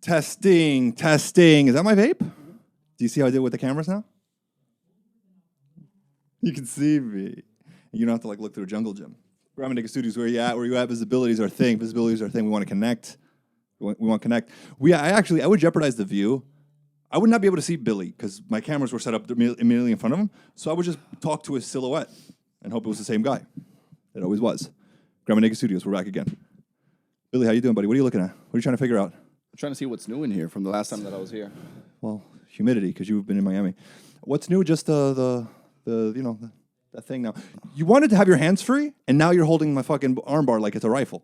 Testing. Is that my vape? Do you see how I did it with the cameras now? You can see me. You don't have to look through a jungle gym. Documentaries Studios, where you at? Where you at? Visibility is our thing. Visibility is our thing. We want to connect. We want to connect. I would jeopardize the view. I would not be able to see Billy because my cameras were set up immediately in front of him. So I would just talk to his silhouette and hope it was the same guy. It always was. Documentaries Studios, we're back again. Billy, how you doing, buddy? What are you looking at? What are you trying to figure out? I'm trying to see what's new in here from the last time that I was here. Well, humidity, because you've been in Miami. What's new? Just that thing now. You wanted to have your hands free, and now you're holding my fucking armbar like it's a rifle.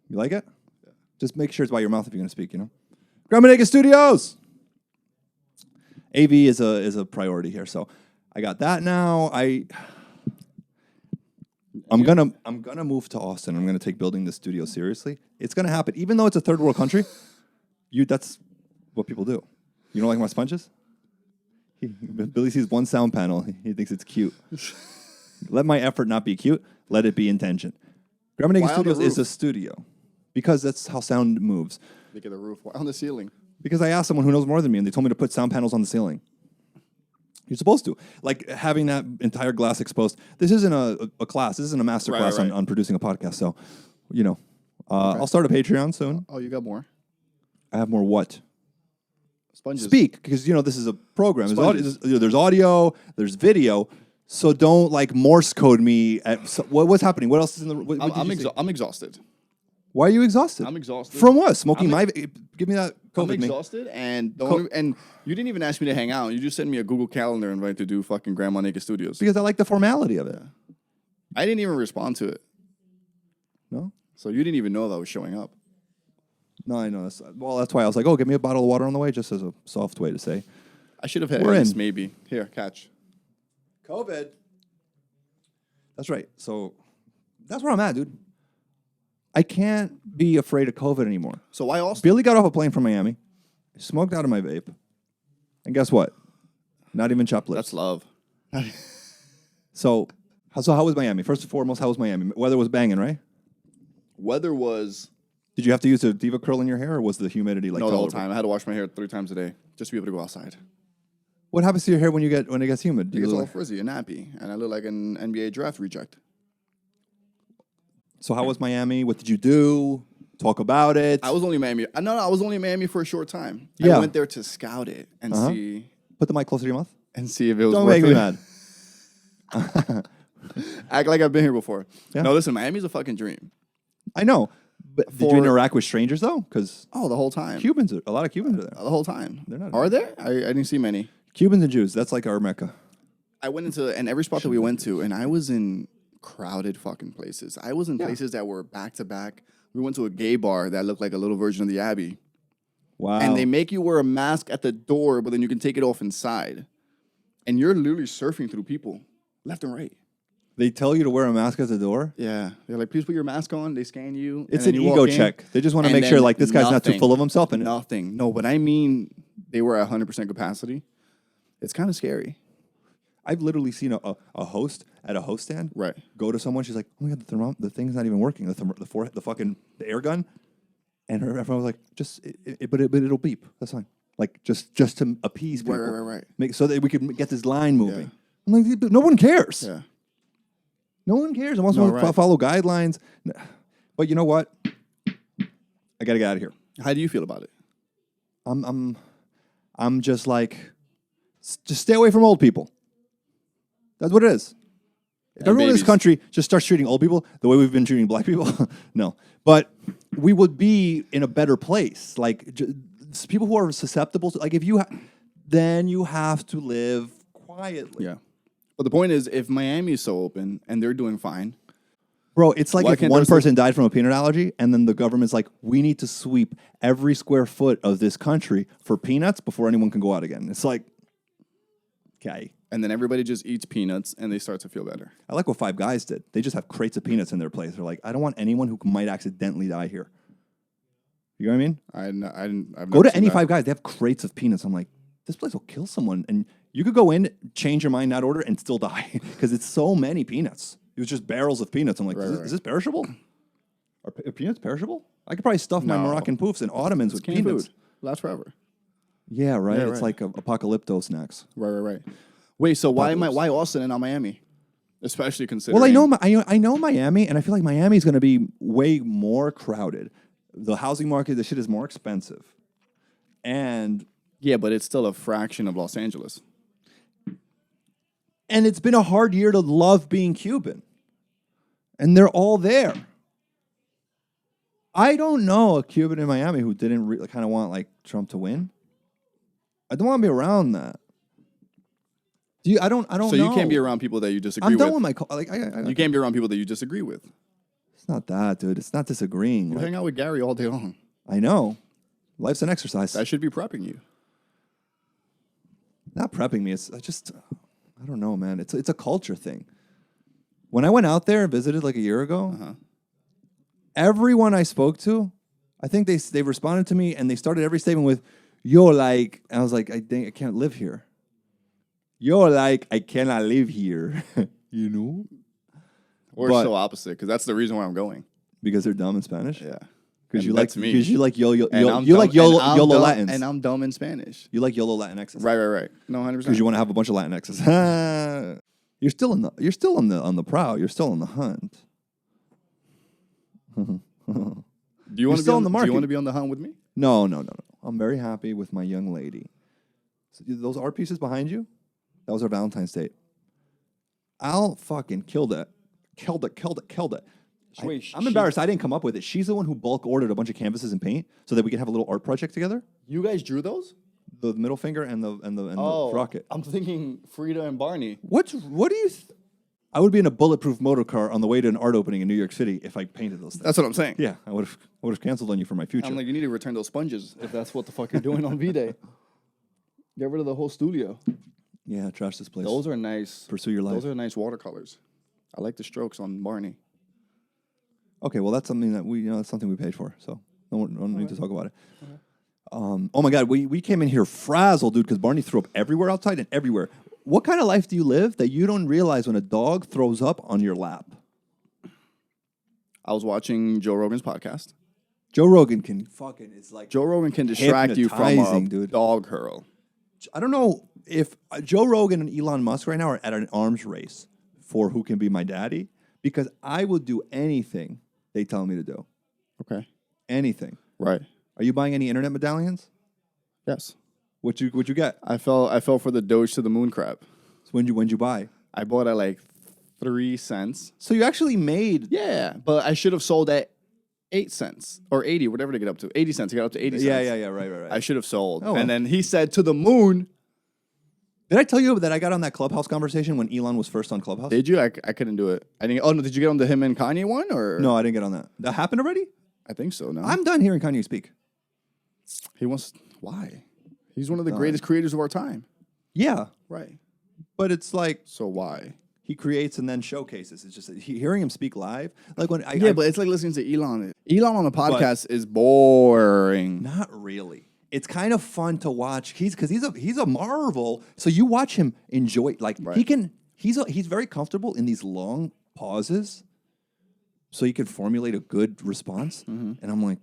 You like it? Yeah. Just make sure it's by your mouth if you're going to speak, Documentaries Studios! AV is a priority here, so I got that now. I'm gonna move to Austin. I'm gonna take building this studio seriously. It's gonna happen, even though it's a third world country. That's what people do. You don't like my sponges? Billy sees one sound panel. He thinks it's cute. Let my effort not be cute. Let it be intention. Documentaries Studios is a studio because that's how sound moves. Look at the roof. Why on the ceiling? Because I asked someone who knows more than me, and they told me to put sound panels on the ceiling. You're supposed to. Like having that entire glass exposed. This isn't a class. This isn't a master class on producing a podcast. So, okay. I'll start a Patreon soon. Oh, you got more? I have more what? Sponges. Speak, because, this is a program. There's audio, there's video. So don't, Morse code me. What's happening? What else is in the... I'm exhausted. Why are you exhausted? I'm exhausted. From what? Smoking my... Give me that COVID. I'm exhausted, and you didn't even ask me to hang out. You just sent me a Google Calendar invite to do fucking Grandma Naked Studios. Because I like the formality of it. I didn't even respond to it. No? So you didn't even know that I was showing up. No, I know. That's why I was like, give me a bottle of water on the way, just as a soft way to say. I should have had this, maybe. Here, catch. COVID. That's right. So that's where I'm at, dude. I can't be afraid of COVID anymore. So why Austin? Billy got off a plane from Miami, smoked out of my vape, and guess what? Not even chopped lips. That's love. So how was Miami? First and foremost, how was Miami? Weather was banging, right? Weather was... Did you have to use a diva curl in your hair, or was the humidity No, the whole time. I had to wash my hair 3 times a day just to be able to go outside. What happens to your hair when it gets humid? It gets all frizzy and nappy, and I look like an NBA draft reject. So how was Miami? What did you do? Talk about it. I was only in Miami. I was only in Miami for a short time. Yeah. I went there to scout it and see. Put the mic closer to your mouth. And see if it was Don't worth make me mad. Act like I've been here before. Yeah. No, listen, Miami's a fucking dream. I know. But did you interact with strangers, though? Because the whole time. a lot of Cubans are there. The whole time. They're not. Are there? I didn't see many. Cubans and Jews. That's like our Mecca. I went into every spot that we went to, and I was in crowded fucking places. I was in places that were back to back. We went to a gay bar that looked like a little version of the Abbey. Wow. And they make you wear a mask at the door, but then you can take it off inside. And you're literally surfing through people, left and right. They tell you to wear a mask at the door? Yeah. They're like, please put your mask on. They scan you. It's an ego check. They just want to make sure, this guy's not too full of himself. Nothing. No, but I mean, they were at 100% capacity. It's kind of scary. I've literally seen a host at a host stand go to someone. She's like, oh my God, the thing's not even working. The air gun. And everyone was like, but it'll beep. That's fine. Just to appease people. Right. So that we could get this line moving. Yeah. I'm like, no one cares. Yeah. No one cares. I want to follow guidelines. But you know what? I got to get out of here. How do you feel about it? I'm just just stay away from old people. That's what it is. If everyone in this country just starts treating old people the way we've been treating black people, no. But we would be in a better place. People who are susceptible to, then you have to live quietly. Yeah. But the point is, if Miami is so open and they're doing fine. Bro, it's like if one person died from a peanut allergy and then the government's like, we need to sweep every square foot of this country for peanuts before anyone can go out again. It's like, okay. And then everybody just eats peanuts and they start to feel better. I like what Five Guys did. They just have crates of peanuts in their place. They're like, I don't want anyone who might accidentally die here. You know what I mean? I've go to any Five Guys. They have crates of peanuts. I'm like, this place will kill someone. And you could go in, change your mind, that order, and still die because it's so many peanuts. It was just barrels of peanuts. I'm like, is this perishable? Are peanuts perishable? I could probably stuff my No. Moroccan poofs in ottomans with Canned peanuts. food lasts forever. Yeah, right. Yeah, It's right. like apocalypto snacks. Right. Wait, so why Austin and not Miami? Especially considering. Well, I know Miami, and I feel like Miami is going to be way more crowded. The housing market, the shit is more expensive, and Yeah, but it's still a fraction of Los Angeles. it's been a hard year to love being Cuban, and they're all there. I don't know a Cuban in Miami who didn't really kind of want like Trump to win. I don't want to be around that. Do you? I don't. So know. you can't be around people that you disagree I'm with. done with my You can't be around people that you disagree with. It's not that, dude. It's not disagreeing. You Like, hang out with Gary all day long. I know. Life's an exercise. That should be prepping you. Not prepping me. I don't know, man. It's a culture thing. When I went out there and visited like a year ago, everyone I spoke to, I think they responded to me and they started every statement with, "Yo, like," I was like, I can't live here. Yo, like, I cannot live here. You know? Or But- so opposite, because that's the reason why I'm going. Because they're dumb in Spanish? Yeah. Because And you like that's me. because you like YOLO And I'm you like dumb- and YOLO I'm YOLO dumb- Latins. And I'm dumb in Spanish. You like YOLO Latinxes. Right. No, 100%. Because you want to have a bunch of Latinxes. You're still on the prowl. You're still on the hunt. Do you want to still be on the market. Do you want to be on the hunt with me? No. I'm very happy with my young lady. So those art pieces behind you, that was our Valentine's date. I'll fucking kill that. Killed it. I'm embarrassed. I didn't come up with it. She's the one who bulk ordered a bunch of canvases and paint so that we could have a little art project together. You guys drew those? The middle finger and the rocket. I'm thinking Frida and Barney. What do you? I would be in a bulletproof motor car on the way to an art opening in New York City if I painted those things. That's what I'm saying. Yeah, I would have canceled on you for my future. I'm like, you need to return those sponges if that's what the fuck you're doing on V-Day. Get rid of the whole studio. Yeah, trash this place. Those are nice. Pursue your life. Those are nice watercolors. I like the strokes on Barney. Okay, well that's something that that's something we paid for, so no need to talk about it. Oh my God, we came in here frazzled, dude, because Barney threw up everywhere outside and everywhere. What kind of life do you live that you don't realize when a dog throws up on your lap? I was watching Joe Rogan's podcast. Joe Rogan can fucking, it's like Joe Rogan can distract you from a hypnotizing, dude. dog hurl. I don't know if Joe Rogan and Elon Musk right now are at an arms race for who can be my daddy, because I will do anything they tell me to do. Okay. Anything. Right. Are you buying any internet medallions? Yes. What'd you get? I fell for the Doge to the moon crap. So when'd you buy? I bought at like 3 cents. So you actually made Yeah, but I should have sold at 8 cents or 80, whatever to get up to. 80 cents. I got up to 80 cents. Yeah, right. I should have sold. Oh, well. And then he said to the moon. Did I tell you that I got on that Clubhouse conversation when Elon was first on Clubhouse? Did you? I couldn't do it. I didn't. Oh no! Did you get on the him and Kanye one or? No, I didn't get on that. That happened already? I think so. No. I'm done hearing Kanye speak. He wants. Why? He's one of the greatest creators of our time. Yeah, Right. but it's like So why? he creates and then showcases. It's just hearing him speak live. Like when But it's like listening to Elon. Elon on a podcast is boring. not really. It's kind of fun to watch. He's a marvel. So you watch him enjoy. Like Right. he's very comfortable in these long pauses, so he can formulate a good response. And I'm like,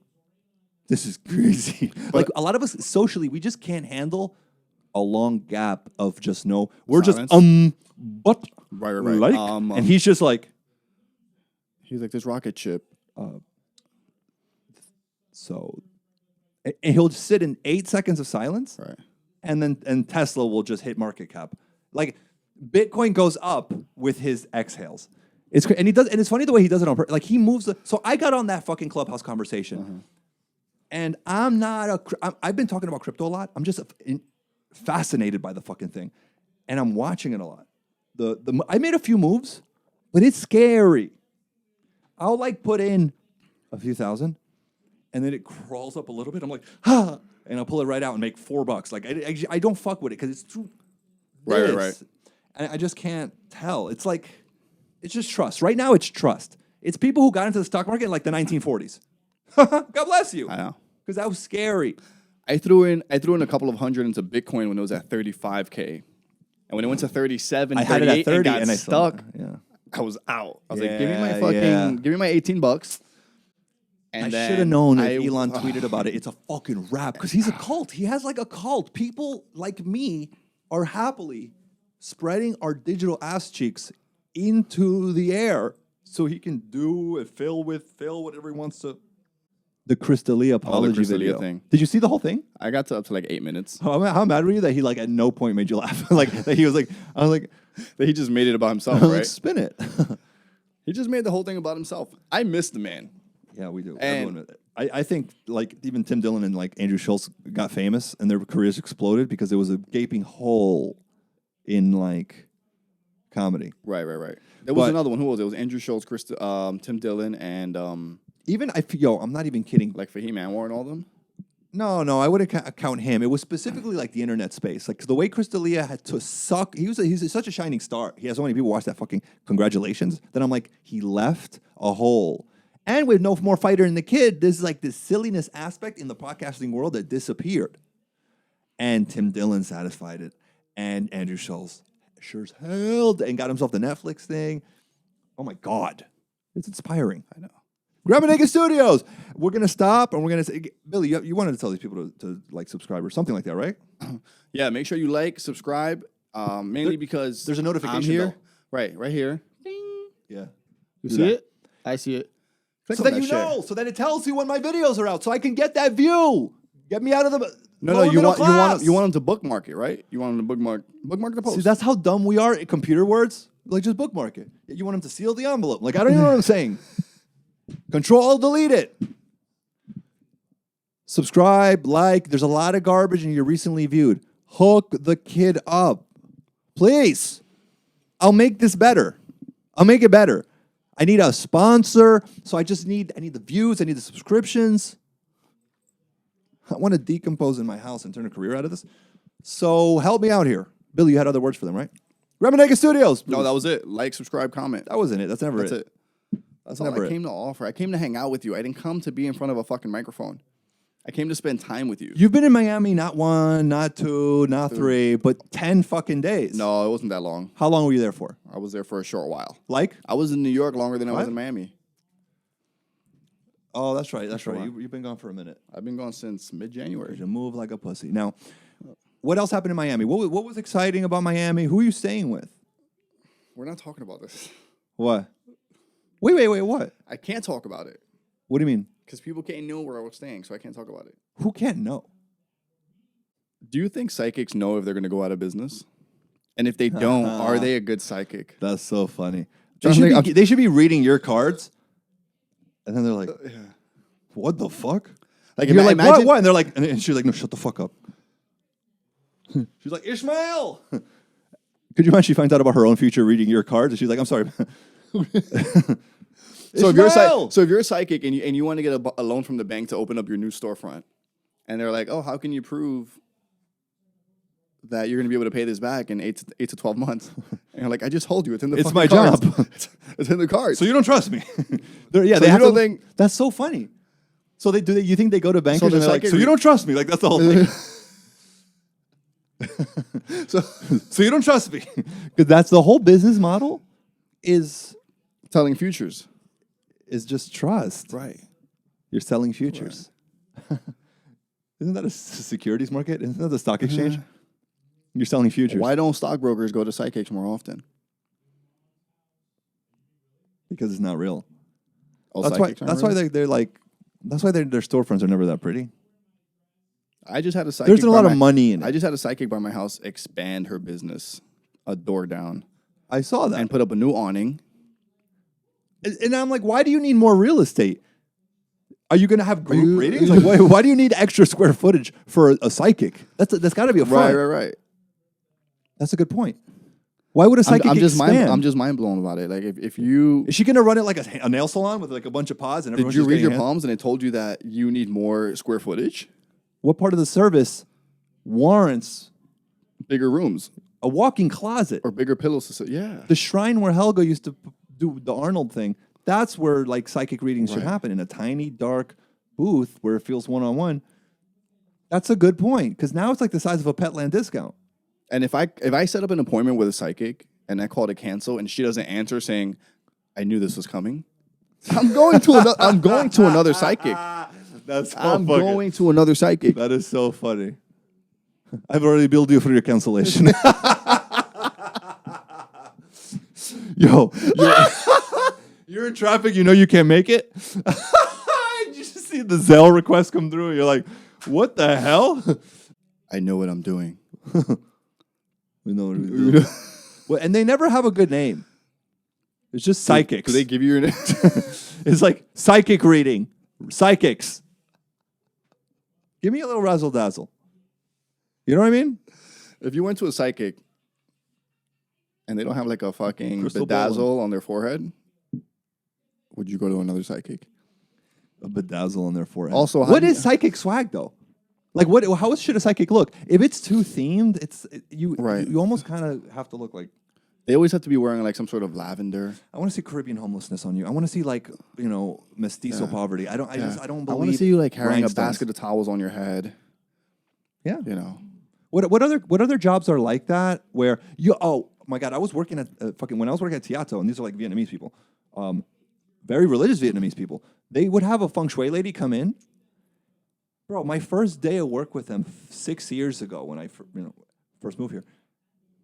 this is crazy. Like a lot of us socially, we just can't handle a long gap of just no. We're Silence. just but Right. like, and he's just like, He's like this rocket ship. so, and he'll just sit in 8 seconds of silence. Right. And Tesla will just hit market cap. Like Bitcoin goes up with his exhales. And it's funny the way he does it on purpose. Like he moves. So I got on that fucking Clubhouse conversation, and I've been talking about crypto a lot. I'm just fascinated by the fucking thing, and I'm watching it a lot. I made a few moves, but it's scary. I'll like put in a few thousand, and then it crawls up a little bit. I'm like, and I'll pull it right out and make $4. Like I don't fuck with it because it's too Right. And I just can't tell. It's like it's just trust. Right now, it's trust. It's people who got into the stock market in like the 1940s. God bless you. I know. Because that was scary. I threw in a couple of hundred into Bitcoin when it was at 35K. And when it went to 37, I had it at 30 and got and I stuck. Yeah. I was out. I was Yeah, like, give me my $18. And I should have known if Elon tweeted about it. It's a fucking wrap because he's a cult. He has like a cult. People like me are happily spreading our digital ass cheeks into the air so he can do and fill whatever he wants to. The Crystalia apology video thing. Did you see the whole thing? I got to up to like 8 minutes. How mad were you that he like at no point made you laugh? Like that he was like, I was like, That he just made it about himself, like, right? spin it. He just made the whole thing about himself. I miss the man. Yeah, we do. And- Everyone, I think like even Tim Dillon and like Andrew Schultz got famous and their careers exploded because there was a gaping hole in like comedy. Right. There was another one. Who was it? It was Andrew Schultz, Tim Dillon, and Even I'm not even kidding. like Fahim Anwar and all of them. No, I wouldn't count him. It was specifically like the internet space. Like the way Crystalia had to suck. He's such a shining star. He has so many people watch that fucking congratulations. Then I'm like, he left a hole. And with no more Fighter and the Kid, there's like this silliness aspect in the podcasting world that disappeared. And Tim Dillon satisfied it. And Andrew Schultz sure as hell and got himself the Netflix thing. Oh my God. It's inspiring. I know. Graminega Studios. We're going to stop and we're going to say, Billy, you wanted to tell these people to like subscribe or something like that, right? Yeah, make sure you like, subscribe, mainly because there's a notification I'm here. bell. Right here. Yeah. You Do see that. it? I see it. Click So on that you shit. know, so that it tells you when my videos are out, so I can get that view. Get me out of the No, lower you middle want class. them to bookmark it, right? You want them to bookmark the post. See, that's how dumb we are at computer words. Like, just bookmark it. You want them to seal the envelope. Like, I don't even know what I'm saying. Control, delete it. Subscribe, like. There's a lot of garbage in your recently viewed. Hook the kid up. Please. I'll make this better. I'll make it better. I need a sponsor. So I need the views. I need the subscriptions. I want to decompose in my house and turn a career out of this. So help me out here. Billy, you had other words for them, right? Graminega Studios. No, that was it. Like, subscribe, comment. That wasn't it. That's never That's it. That's That's all never I it. came to offer. I came to hang out with you. I didn't come to be in front of a fucking microphone. I came to spend time with you. You've been in Miami not 1, not 2, not 3, but 10 fucking days. No, it wasn't that long. How long were you there for? I was there for a short while. Like? I was in New York longer than I was What? in Miami. Oh, that's right. That's right. Sure. You've been gone for a minute. I've been gone since mid-January. You move like a pussy. Now, what else happened in Miami? What was exciting about Miami? Who are you staying with? We're not talking about this. What? Wait. What? I can't talk about it What do you mean? because people can't know where I was staying, so I can't talk about it. Who can't know? Do you think psychics know if they're going to go out of business? And if they don't, are they a good psychic? That's so funny. Johnson, They should be reading your cards, and then they're like, "What the fuck?" Like, You're like, imagine, what? And they're like, and she's like, "No, shut the fuck up." She's like, "Ishmael." Could you imagine she finds out about her own future reading your cards, and she's like, "I'm sorry." So Ishmael! if you're a psychic and you want to get a loan from the bank to open up your new storefront, and they're like, "Oh, how can you prove that you're going to be able to pay this back in 8 to 12 months?" And you're like, "I just told you, it's in the It's fucking my cards. job. It's in the cards." So you don't trust me? They you have don't to- think- that's so funny. So you think they go to bankers the and they're like, psychic "So you don't trust me?" Like that's the whole thing. So you don't trust me? Because that's the whole business model. Is Telling futures. just trust. Right. You're selling futures. Isn't that a securities market? Isn't that the stock exchange? You're selling futures. Why don't stockbrokers go to psychics more often? Because it's not real. Oh, That's why. psychics aren't That's why real? they're like. That's why their storefronts are never that pretty. I just had a psychic. There's a by lot of my- money in it. I just had a psychic by my house expand her business a door down I saw that, and put up a new awning. and I'm like, why do you need more real estate? Are you going to have group ratings? Like, why do you need extra square footage for a psychic? That's got to be a front. Right. That's a good point. Why would a psychic I'm just expand? I'm just mind blown about it. Like if you Is she going to run it like a nail salon with like a bunch of pods and did everyone's you just read getting your hand- palms and it told you that you need more square footage, What part of the service warrants bigger rooms, a walk-in closet? or bigger pillows to sit? Yeah. The shrine where Helga used to do the Arnold thing, that's where like psychic readings should happen, in a tiny, dark booth where it feels one-on-one. That's a good point, because now it's like the size of a Petland discount. And if I set up an appointment with a psychic and I call to cancel and she doesn't answer saying, "I knew this was coming," I'm going to another. I'm going to another psychic. That's so I'm fucking- going to another psychic. That is so funny. I've already billed you for your cancellation. Yo, you're in traffic. You know you can't make it. You just see the Zelle request come through. You're like, what the hell? I know what I'm doing. We know what we're doing. Well, and they never have a good name. It's just psychics. Do they give you your name? It's like psychic reading. Psychics. Give me a little razzle dazzle. You know what I mean? If you went to a psychic and they don't have like a fucking Crystal ball bedazzle on their forehead, would you go to another psychic? A bedazzle on their forehead. Also, what is psychic swag though? Like, what? How should a psychic look? If it's too themed, you almost kind of have to look like. They always have to be wearing like some sort of lavender. I want to see Caribbean homelessness on you. I want to see like mestizo poverty. I don't believe. I want to see you like carrying a rhinestones. basket of towels on your head. Yeah. You know. What other jobs are like that where you? Oh my God! I was working at when I was working at Tiato, and these are like Vietnamese people, very religious Vietnamese people. They would have a feng shui lady come in. Bro, my first day of work with them 6 years ago when I first moved here,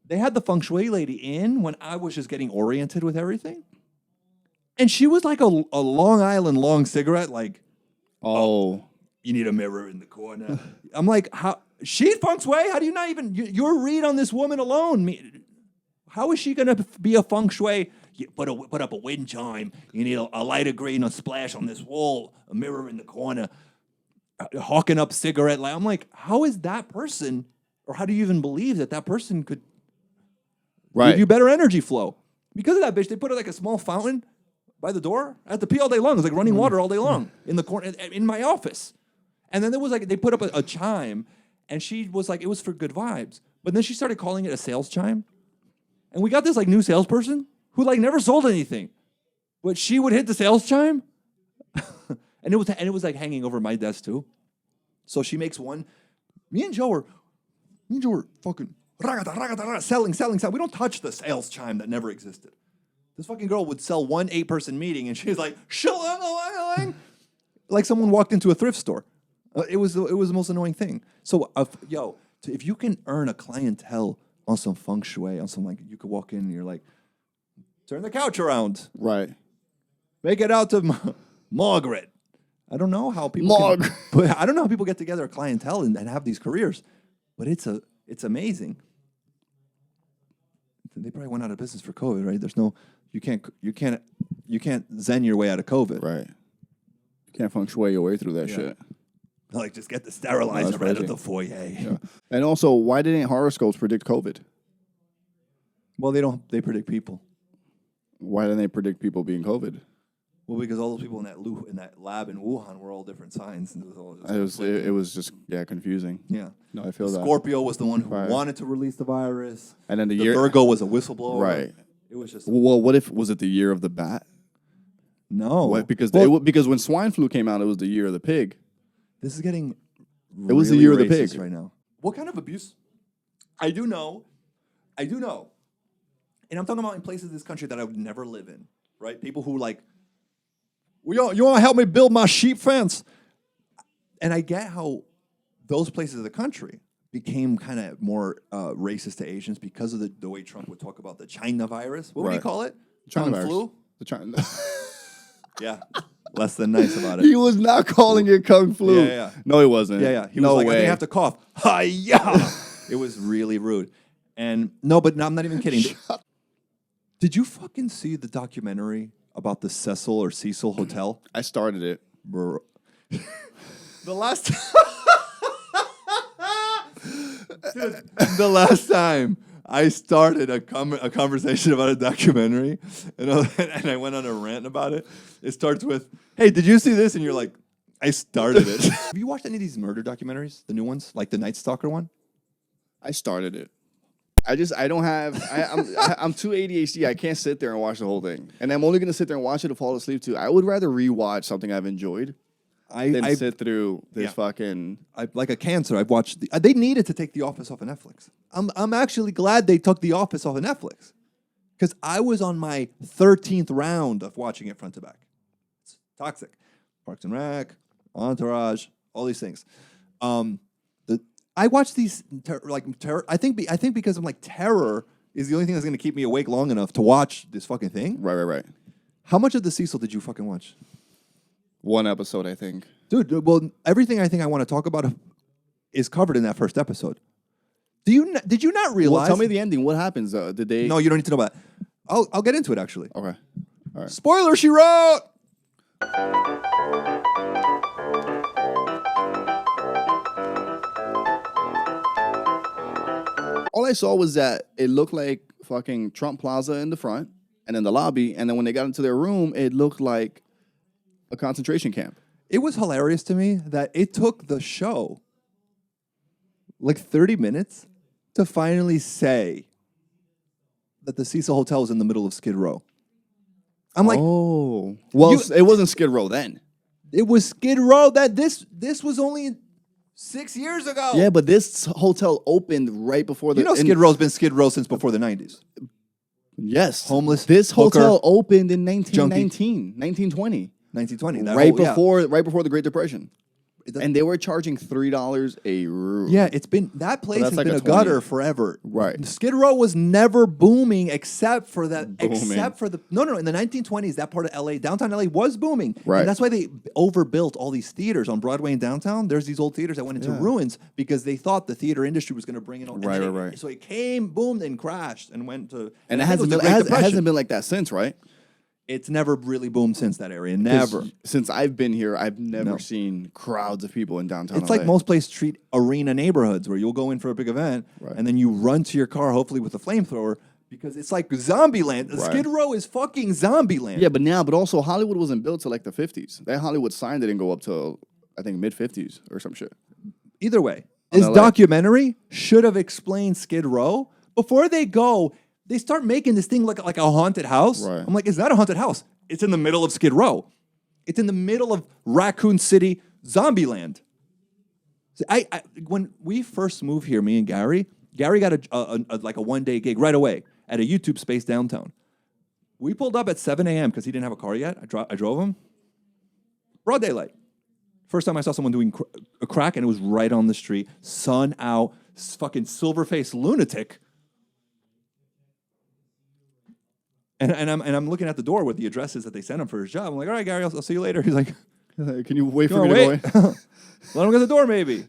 they had the feng shui lady in when I was just getting oriented with everything. And she was like a Long Island long cigarette, like, oh, you need a mirror in the corner. I'm like, how? She's feng shui? How do you not even, your read on this woman alone? How is she going to be a feng shui? You put up a wind chime. You need a lighter green, a splash on this wall, a mirror in the corner. Hawking up cigarette light. I'm like, how is that person, or how do you even believe that person could give you better energy flow? Because of that bitch, they put like a small fountain by the door. I had to pee all day long. It was like running water all day long in the corner in my office. And then there was like, they put up a chime, and she was like, it was for good vibes. But then she started calling it a sales chime. And we got this like new salesperson who like never sold anything, but she would hit the sales chime. And it was like hanging over my desk too. So she makes one. Me and Joe were fucking selling. We don't touch the sales chime that never existed. This fucking girl would sell one 8-person meeting, and she's like, shilling, like someone walked into a thrift store. It was the most annoying thing. So if you can earn a clientele on some feng shui, on some like, you could walk in and you're like, turn the couch around, right? Make it out to Margaret. I don't know how people I don't know how people get together a clientele and have these careers, but it's amazing. They probably went out of business for COVID, right? There's no, you can't zen your way out of COVID, Right? You can't feng shui your way through that shit. Like, just get the sterilizer right of the foyer. Yeah. And also, why didn't horoscopes predict COVID? Well, they predict people. Why didn't they predict people being COVID? Well, because all those people in that lab in Wuhan were all different signs. And It was just confusing. Yeah. No, I feel that. Scorpio was the one who wanted to release the virus. And then the Virgo was a whistleblower. Right. It was just. Well, was it the year of the bat? No. What? Because when swine flu came out, it was the year of the pig. This is getting. It was the year of the racist pig right now. What kind of abuse? I do know. And I'm talking about in places in this country that I would never live in. Right? People who like. You want to help me build my sheep fence? And I get how those places of the country became kind of more racist to Asians because of the way Trump would talk about the China virus. What would he call it? China flu? The China. Yeah. Less than nice about it. He was not calling it kung flu. Yeah. No, he wasn't. Yeah. He no was like, way. I think I have to cough. Hi-ya! It was really rude. And but I'm not even kidding. Did you fucking see the documentary about the Cecil Hotel? I started it. Bro. The last time I started a conversation about a documentary, and I went on a rant about it. It starts with, "Hey, did you see this?" And you're like, "I started it." Have you watched any of these murder documentaries, the new ones, like the Night Stalker one? I started it. I'm too ADHD. I can't sit there and watch the whole thing, and I'm only gonna sit there and watch it to fall asleep to. I would rather rewatch something I've enjoyed than sit through this fucking. Like a cancer. I've watched. They needed to take The Office off of Netflix. I'm actually glad they took The Office off of Netflix, because I was on my 13th round of watching it front to back. Toxic. Parks and Rec, Entourage, all these things. I watch these terror. I think because I'm like terror is the only thing that's going to keep me awake long enough to watch this fucking thing. Right. How much of the Cecil did you fucking watch? One episode, I think. Dude, well, everything I think I want to talk about is covered in that first episode. Did you not realize? Well, tell me the ending. What happens? Did they? No, you don't need to know about it. I'll get into it actually. Okay. All right. Spoiler, she wrote. All I saw was that it looked like fucking Trump Plaza in the front and in the lobby, and then when they got into their room, it looked like a concentration camp. It was hilarious to me that it took the show like 30 minutes to finally say that the Cecil Hotel was in the middle of Skid Row. I'm like, oh, well, it wasn't Skid Row then. It was Skid Row. That this was only 6 years ago. Yeah, but this hotel opened right before the. You know, Skid Row's been Skid Row since before the 90s. Yes, Homeless. This hooker, hotel opened in 1919, 1920. 1920. Right before the Great Depression. And they were charging $3 a room. Yeah, it's been that place has like been a gutter forever. Right. Skid Row was never booming except for that. Booming. Except for the no. In the 1920s, that part of LA, downtown LA, was booming. Right. And that's why they overbuilt all these theaters on Broadway and downtown. There's these old theaters that went into ruins because they thought the theater industry was going to bring in all. Right. So it came, boomed, and crashed, and went to. And it hasn't been like that since, right? It's never really boomed since that area. Never. Since I've been here, I've never seen crowds of people in downtown It's LA. like most places treat arena neighborhoods where you'll go in for a big event and then you run to your car, hopefully with a flamethrower, because it's like zombie land. Right. Skid Row is fucking zombie land. Yeah, but also Hollywood wasn't built till like the 50s. That Hollywood sign didn't go up till, I think, mid-50s or some shit. Either way, this documentary should have explained Skid Row before they go. They start making this thing look like a haunted house. Right. I'm like, is that a haunted house? It's in the middle of Skid Row. It's in the middle of Raccoon City, zombie land. See, when we first moved here, me and Gary got a one-day gig right away at a YouTube space downtown. We pulled up at 7 a.m. because he didn't have a car yet. I drove him. Broad daylight. First time I saw someone doing a crack, and it was right on the street. Sun out, fucking silver-faced lunatic. And I'm looking at the door with the addresses that they sent him for his job. I'm like, all right, Gary, I'll see you later. He's like, can you wait for me to go in? Let him get the door, maybe.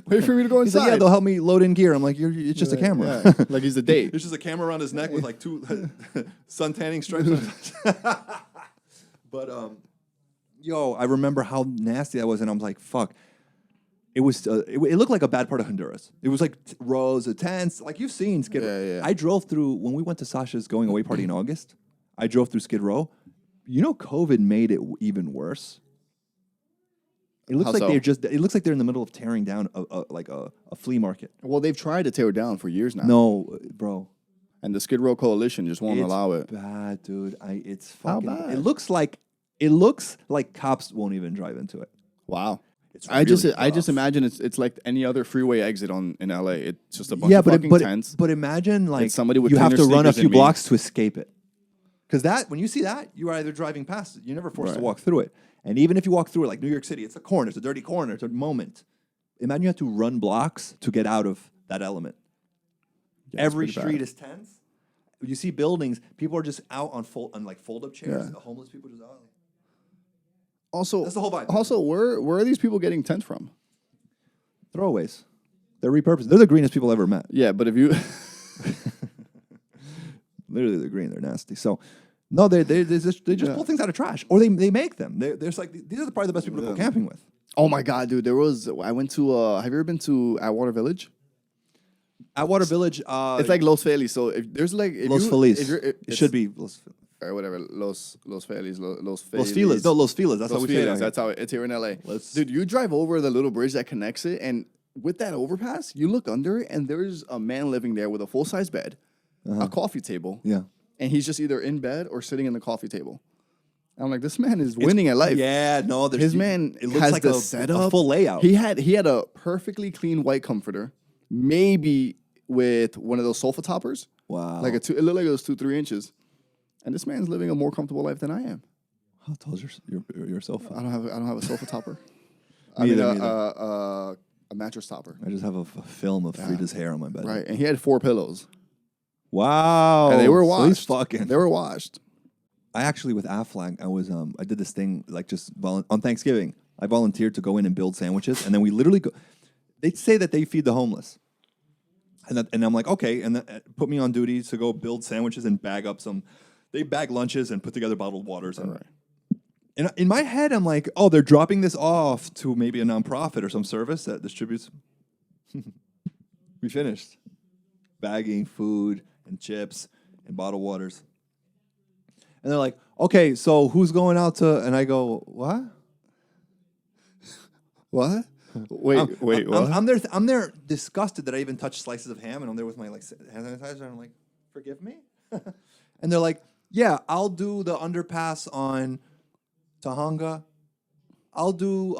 Wait for me to go He's inside. like, yeah, they'll help me load in gear. I'm like, it's just a camera. Yeah. Like he's a date. It's just a camera around his neck with like two sun tanning stripes. But yo, I remember how nasty that was, and I'm like, fuck. It was. It looked like a bad part of Honduras. It was like rows of tents, like you've seen Skid Row. Yeah. I drove through when we went to Sasha's going away party in August. I drove through Skid Row. You know, COVID made it even worse. It looks It looks like they're in the middle of tearing down a flea market. Well, they've tried to tear it down for years now. No, bro. And the Skid Row Coalition just won't allow it. Bad, dude. It's fucking. How bad? It looks like cops won't even drive into it. Wow. It's I just imagine it's like any other freeway exit in LA. It's just a bunch of fucking tents. But imagine like somebody with you have to cleaner run a sneakers few than me. blocks to escape it. Because when you see that, you are either driving past it. You're never forced to walk through it. And even if you walk through it, like New York City, it's a corner, it's a dirty corner, it's a moment. Imagine you have to run blocks to get out of that element. Yeah, every street is tense. You see buildings, people are just out on fold-up chairs. Yeah. The homeless people just out. Also, that's the whole vibe. Also, where are these people getting tents from? Throwaways. They're repurposed. They're the greenest people I've ever met. Yeah, but if you... Literally, they're green. They're nasty. So, no, they just pull things out of trash. Or they make them. There's like, these are probably the best people to go camping with. Oh, my God, dude. I went to... have you ever been to Atwater Village? Atwater Village... it's like Los Feliz. So, if there's like... Los Feliz. It should be... Or whatever, Los Feliz, Los Feliz. No, Los Feliz. That's how we say it. That's how it's here in LA. Dude, you drive over the little bridge that connects it, and with that overpass, you look under it, and there's a man living there with a full-size bed, a coffee table, and he's just either in bed or sitting in the coffee table. I'm like, this man is winning at life. Yeah, no, his man it looks has like the setup, a full layout. He had a perfectly clean white comforter, maybe with one of those sofa toppers. Wow, it looked like it was 2-3 inches. And this man's living a more comfortable life than I am. How tall is your sofa? I don't have a sofa topper. Me either, A mattress topper. I just have a film of Frida's hair on my bed. Right, and he had 4 pillows. Wow. And they were So washed. he's fucking. They were washed. I actually, with Aflac, I did this thing like just on Thanksgiving. I volunteered to go in and build sandwiches, and then we literally go. They say that they feed the homeless, and I'm like, okay, and then put me on duty to go build sandwiches and bag up some. They bag lunches and put together bottled waters. And, and in my head, I'm like, oh, they're dropping this off to maybe a nonprofit or some service that distributes. We finished bagging food and chips and bottled waters. And they're like, okay, so who's going out to, and I go, what? What? Wait, what? I'm there disgusted that I even touched slices of ham, and I'm there with my like hand sanitizer, and I'm like, forgive me? And they're like, yeah, I'll do the underpass on Tahonga. I'll do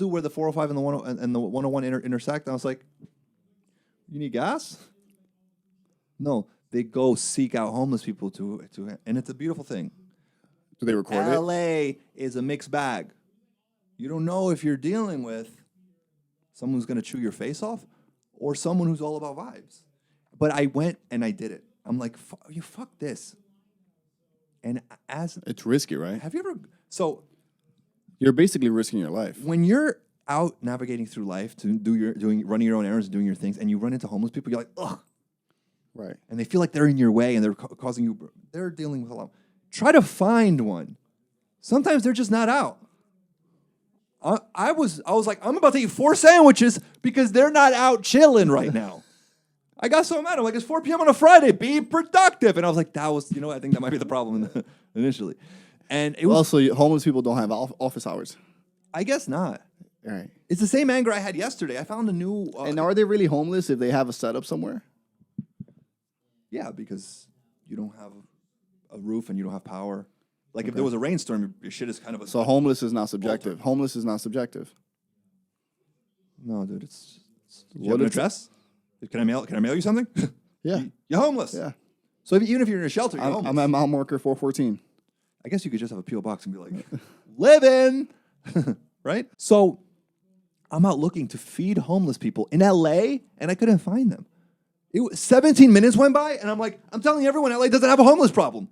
where the 405 and the 101 intersect. And I was like, you need gas? No. They go seek out homeless people and it's a beautiful thing. Do they record it? LA is a mixed bag. You don't know if you're dealing with someone who's going to chew your face off or someone who's all about vibes. But I went and I did it. I'm like, fuck this. And it's risky, right? Have you ever? So you're basically risking your life when you're out navigating through life to running your own errands, doing your things, and you run into homeless people. You're like, ugh. Right. And they feel like they're in your way and they're causing you, they're dealing with a lot. Try to find one. Sometimes they're just not out. I was like, I'm about to eat 4 sandwiches because they're not out chilling right now. I got so mad. I'm like, it's 4 p.m. on a Friday. Be productive. And I was like, I think that might be the problem initially. And it was. Also, homeless people don't have office hours. I guess not. All right. It's the same anger I had yesterday. I found a new. And are they really homeless if they have a setup somewhere? Yeah, because you don't have a roof and you don't have power. Like if there was a rainstorm, your shit is kind of a. So homeless is not subjective. Homeless is not subjective. No, dude, it's you have an address? Can I mail you something? Yeah. You're homeless. Yeah. So even if you're in a shelter, you're homeless. I'm at mile marker 414. I guess you could just have a P.O. box and be like, living, right? So I'm out looking to feed homeless people in L.A., and I couldn't find them. 17 minutes went by, and I'm like, I'm telling everyone L.A. doesn't have a homeless problem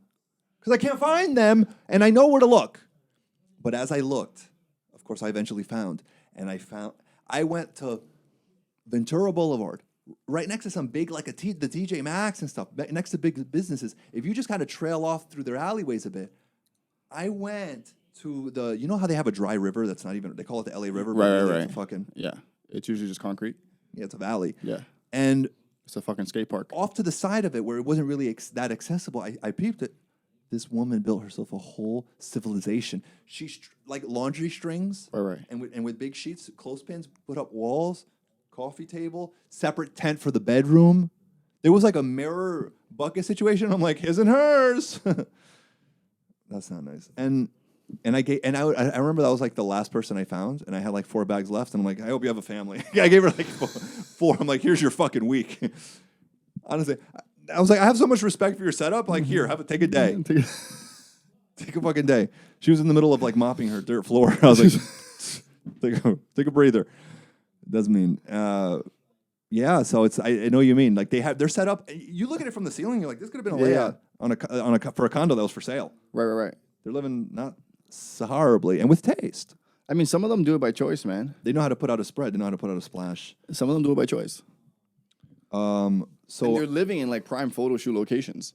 because I can't find them, and I know where to look. But as I looked, of course, I eventually found, I went to Ventura Boulevard, right next to some big, like the TJ Maxx and stuff, next to big businesses. If you just kind of trail off through their alleyways a bit, I went to you know how they have a dry river that's not even, they call it the LA River. Right. It's a fucking, yeah. It's usually just concrete. Yeah, it's a valley. Yeah. And it's a fucking skate park. Off to the side of it, where it wasn't really that accessible, I peeped it. This woman built herself a whole civilization. She like laundry strings, right, and with big sheets, clothespins, put up walls, coffee table, separate tent for the bedroom. There was like a mirror bucket situation. I'm like, his and hers. That's not nice. And I remember that was like the last person I found, and I had like 4 bags left, and I'm like, I hope you have a family. I gave her like 4. I'm like, here's your fucking week. Honestly, I was like, I have so much respect for your setup. Like, here, take a day. Take a fucking day. She was in the middle of like mopping her dirt floor. I was like, take a breather. It does mean, yeah. So it's I know what you mean. Like they're set up. You look at it from the ceiling, you're like, this could have been a layout for a condo that was for sale. Right. They're living not so horribly and with taste. I mean, some of them do it by choice, man. They know how to put out a spread. They know how to put out a splash. Some of them do it by choice. So and they're living in like prime photo shoot locations.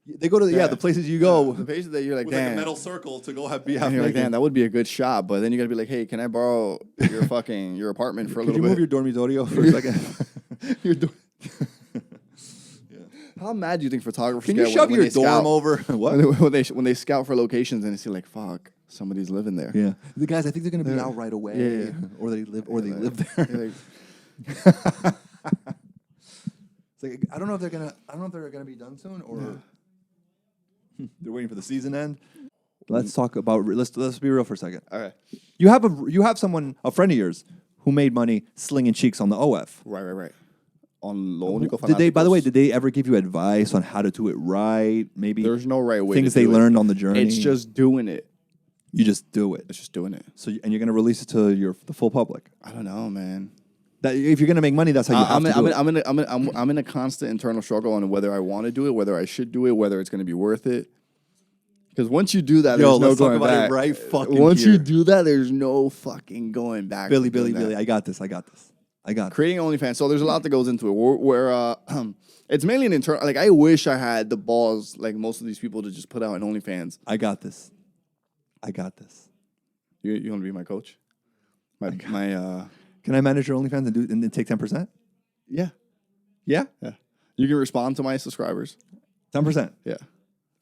They go to the places you go. The places that you're like, with damn. Like a metal circle to go have you're like, damn, that would be a good shot. But then you got to be like, hey, can I borrow your apartment for a little bit? Could you move your dormitorio for a second? How mad do you think photographers get? Can you shove your dorm over? What? When they scout for locations and they see like, fuck, somebody's living there. Yeah. The guys, I think they're going to be out right away. Yeah. Or they live there. It's like, I don't know if they're gonna be done soon, or they're waiting for the season end. Let's talk about. Let's be real for a second. All right. You have a friend of yours, who made money slinging cheeks on the OF. Right. On lo único By the way, did they ever give you advice on how to do it right? Maybe there's no right way. Things they learned on the journey. It's just doing it. You just do it. It's just doing it. So and you're gonna release it to the full public. I don't know, man. That if you're gonna make money, that's how you have to do it. I'm in a constant internal struggle on whether I want to do it, whether I should do it, whether it's going to be worth it. Because once you do that, there's no let's talk going about back. it right fucking Once here. you do that, there's no fucking going back. Billy, I got this. I got it. Creating OnlyFans. So there's a lot that goes into it. Where it's mainly an internal. Like I wish I had the balls, like most of these people, to just put out an OnlyFans. I got this. You want to be my coach? Can I manage your OnlyFans and then take 10%? Yeah. Yeah? Yeah. You can respond to my subscribers. 10%. Yeah.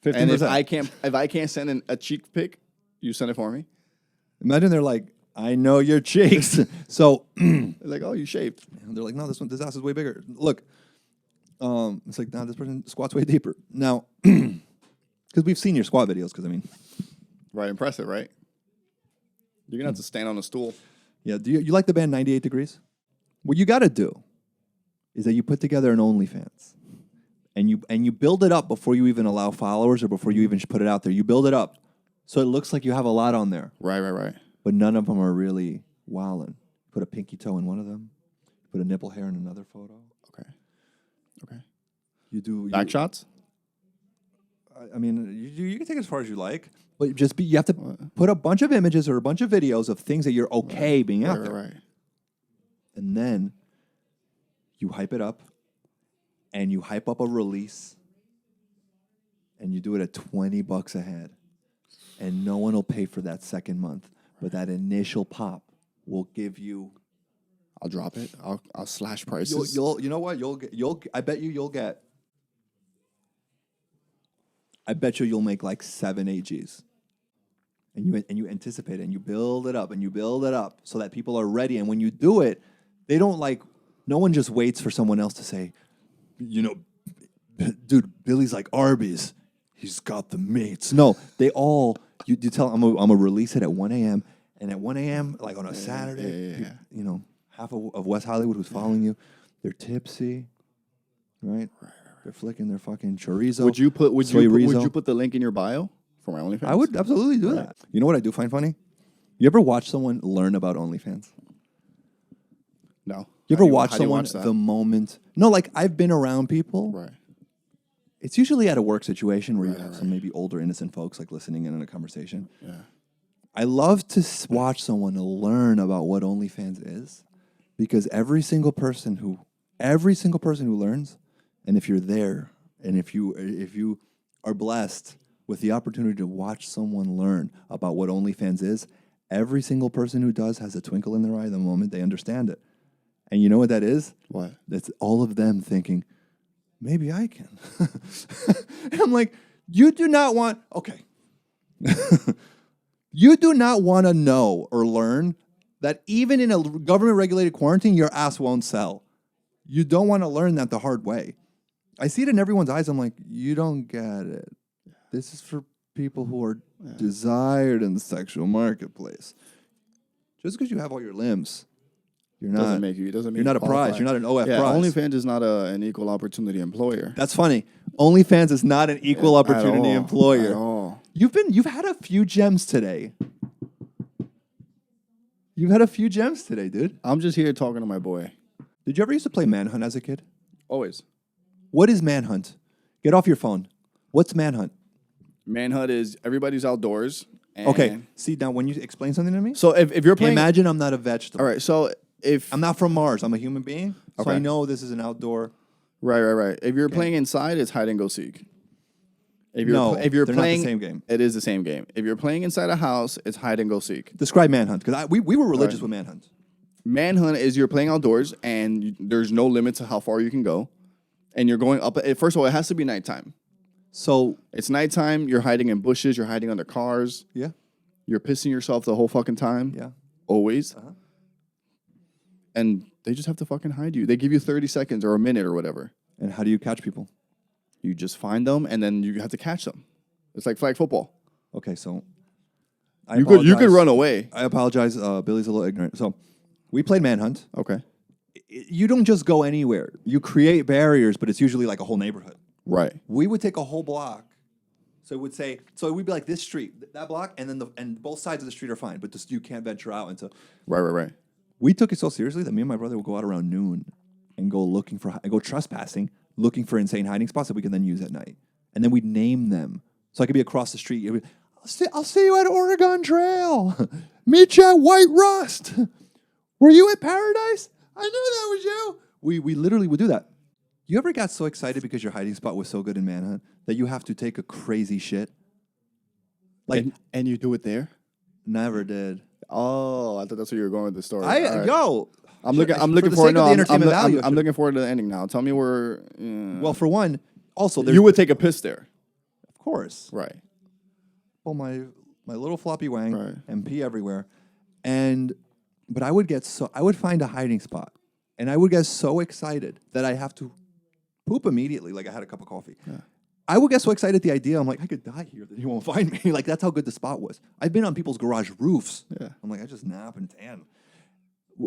15%. And if I can't send a cheek pic, you send it for me. Imagine they're like, I know your cheeks. So They're like, oh, you shaved. and they're like, no, this ass is way bigger. Look, it's like, no, this person squats way deeper. Now, because we've seen your squat videos, because I mean, Right, impressive, right? You're gonna have to stand on a stool. yeah. Do you like the band 98 Degrees? What you got to do is that you put together an OnlyFans, and you build it up before you even allow followers or before you even put it out there. You build it up so it looks like you have a lot on there. Right. But none of them are really wildin'. Put a pinky toe in one of them. Put a nipple hair in another photo. Okay. You do Back shots? I mean, you can take it as far as you like, but you have to put a bunch of images or a bunch of videos of things that you're okay being out there. Right. And then you hype it up, and you hype up a release, and you do it at $20 a head, and no one will pay for that second month, but that initial pop will give you. I'll drop it. I'll slash prices. You know what? I bet you'll make like 7 AGs. And you anticipate it, and you build it up, and you build it up so that people are ready. And when you do it, they don't no one just waits for someone else to say, dude, Billy's like Arby's. He's got the meats. No, they all, you tell them, I'm going to release it at 1 a.m. And at 1 a.m., like on a Saturday, half of West Hollywood who's following you, they're tipsy, right? They're flicking their fucking chorizo. Would you put the link in your bio for my OnlyFans? I would absolutely do that. You know what I do find funny? You ever watch someone learn about OnlyFans? No. You ever watch someone the moment? No, like I've been around people. Right. It's usually at a work situation where you have some maybe older innocent folks like listening in on a conversation. Yeah. I love to watch someone learn about what OnlyFans is, because every single person who learns, and if you're there, and if you are blessed with the opportunity to watch someone learn about what OnlyFans is, every single person who does has a twinkle in their eye the moment they understand it. And you know what that is? What? That's all of them thinking, maybe I can. And I'm like, you do not want to know or learn that even in a government-regulated quarantine, your ass won't sell. You don't want to learn that the hard way. I see it in everyone's eyes. I'm like, you don't get it. This is for people who are desired in the sexual marketplace. Just because you have all your limbs, you're not a prize. You're not an OF prize. OnlyFans is not an equal opportunity employer. That's funny. OnlyFans is not an equal opportunity employer. At all. You've had a few gems today. You've had a few gems today, dude. I'm just here talking to my boy. Did you ever used to play Manhunt as a kid? Always. What is Manhunt? Get off your phone. What's Manhunt? Manhunt is everybody's outdoors. And Okay. See, now when you explain something to me, So if you're playing, imagine I'm not a vegetable. all right. So if I'm not from Mars. I'm a human being. So Okay. I know this is an outdoor. right. If you're playing inside, it's hide and go seek. If you're No, if you're they're not the playing, same game. It is the same game. If you're playing inside a house, it's hide and go seek. Describe Manhunt, because we were religious with Manhunt. Manhunt is you're playing outdoors and there's no limit to how far you can go, and you're going up. First of all, it has to be nighttime. So It's nighttime. You're hiding in bushes. You're hiding under cars. yeah, You're pissing yourself the whole fucking time. yeah. Always. And they just have to fucking hide you. They give you 30 seconds or a minute or whatever. And how do you catch people? You just find them and then you have to catch them. It's like flag football. Okay, so You could run away. I apologize. Billy's a little ignorant. So we played Manhunt. Okay. You don't just go anywhere. You create barriers, but it's usually like a whole neighborhood. Right. We would take a whole block So it would say, so it would be like this street, that block, and then and both sides of the street are fine, but just you can't venture out into. Right. We took it so seriously that me and my brother would go out around noon and go trespassing, looking for insane hiding spots that we can then use at night, and then we'd name them. So I could be across the street. I'll see you at Oregon Trail. Meet you at White Rust. Were you at Paradise? I knew that was you. We literally would do that. You ever got so excited because your hiding spot was so good in Manhunt that you have to take a crazy shit? Like, and you do it there? Never did. Oh, I thought that's where you were going with the story. I'm looking forward to the ending now. Tell me where. Well, for one, also you would take a piss there, of course. Right. Well, my little floppy wang Right. and pee everywhere, but I would find a hiding spot, and I would get so excited that I have to poop immediately, like I had a cup of coffee. Yeah. I would get so excited at the idea. I'm like, I could die here that he won't find me. Like, that's how good the spot was. I've been on people's garage roofs. Yeah. I'm like, I just nap and tan.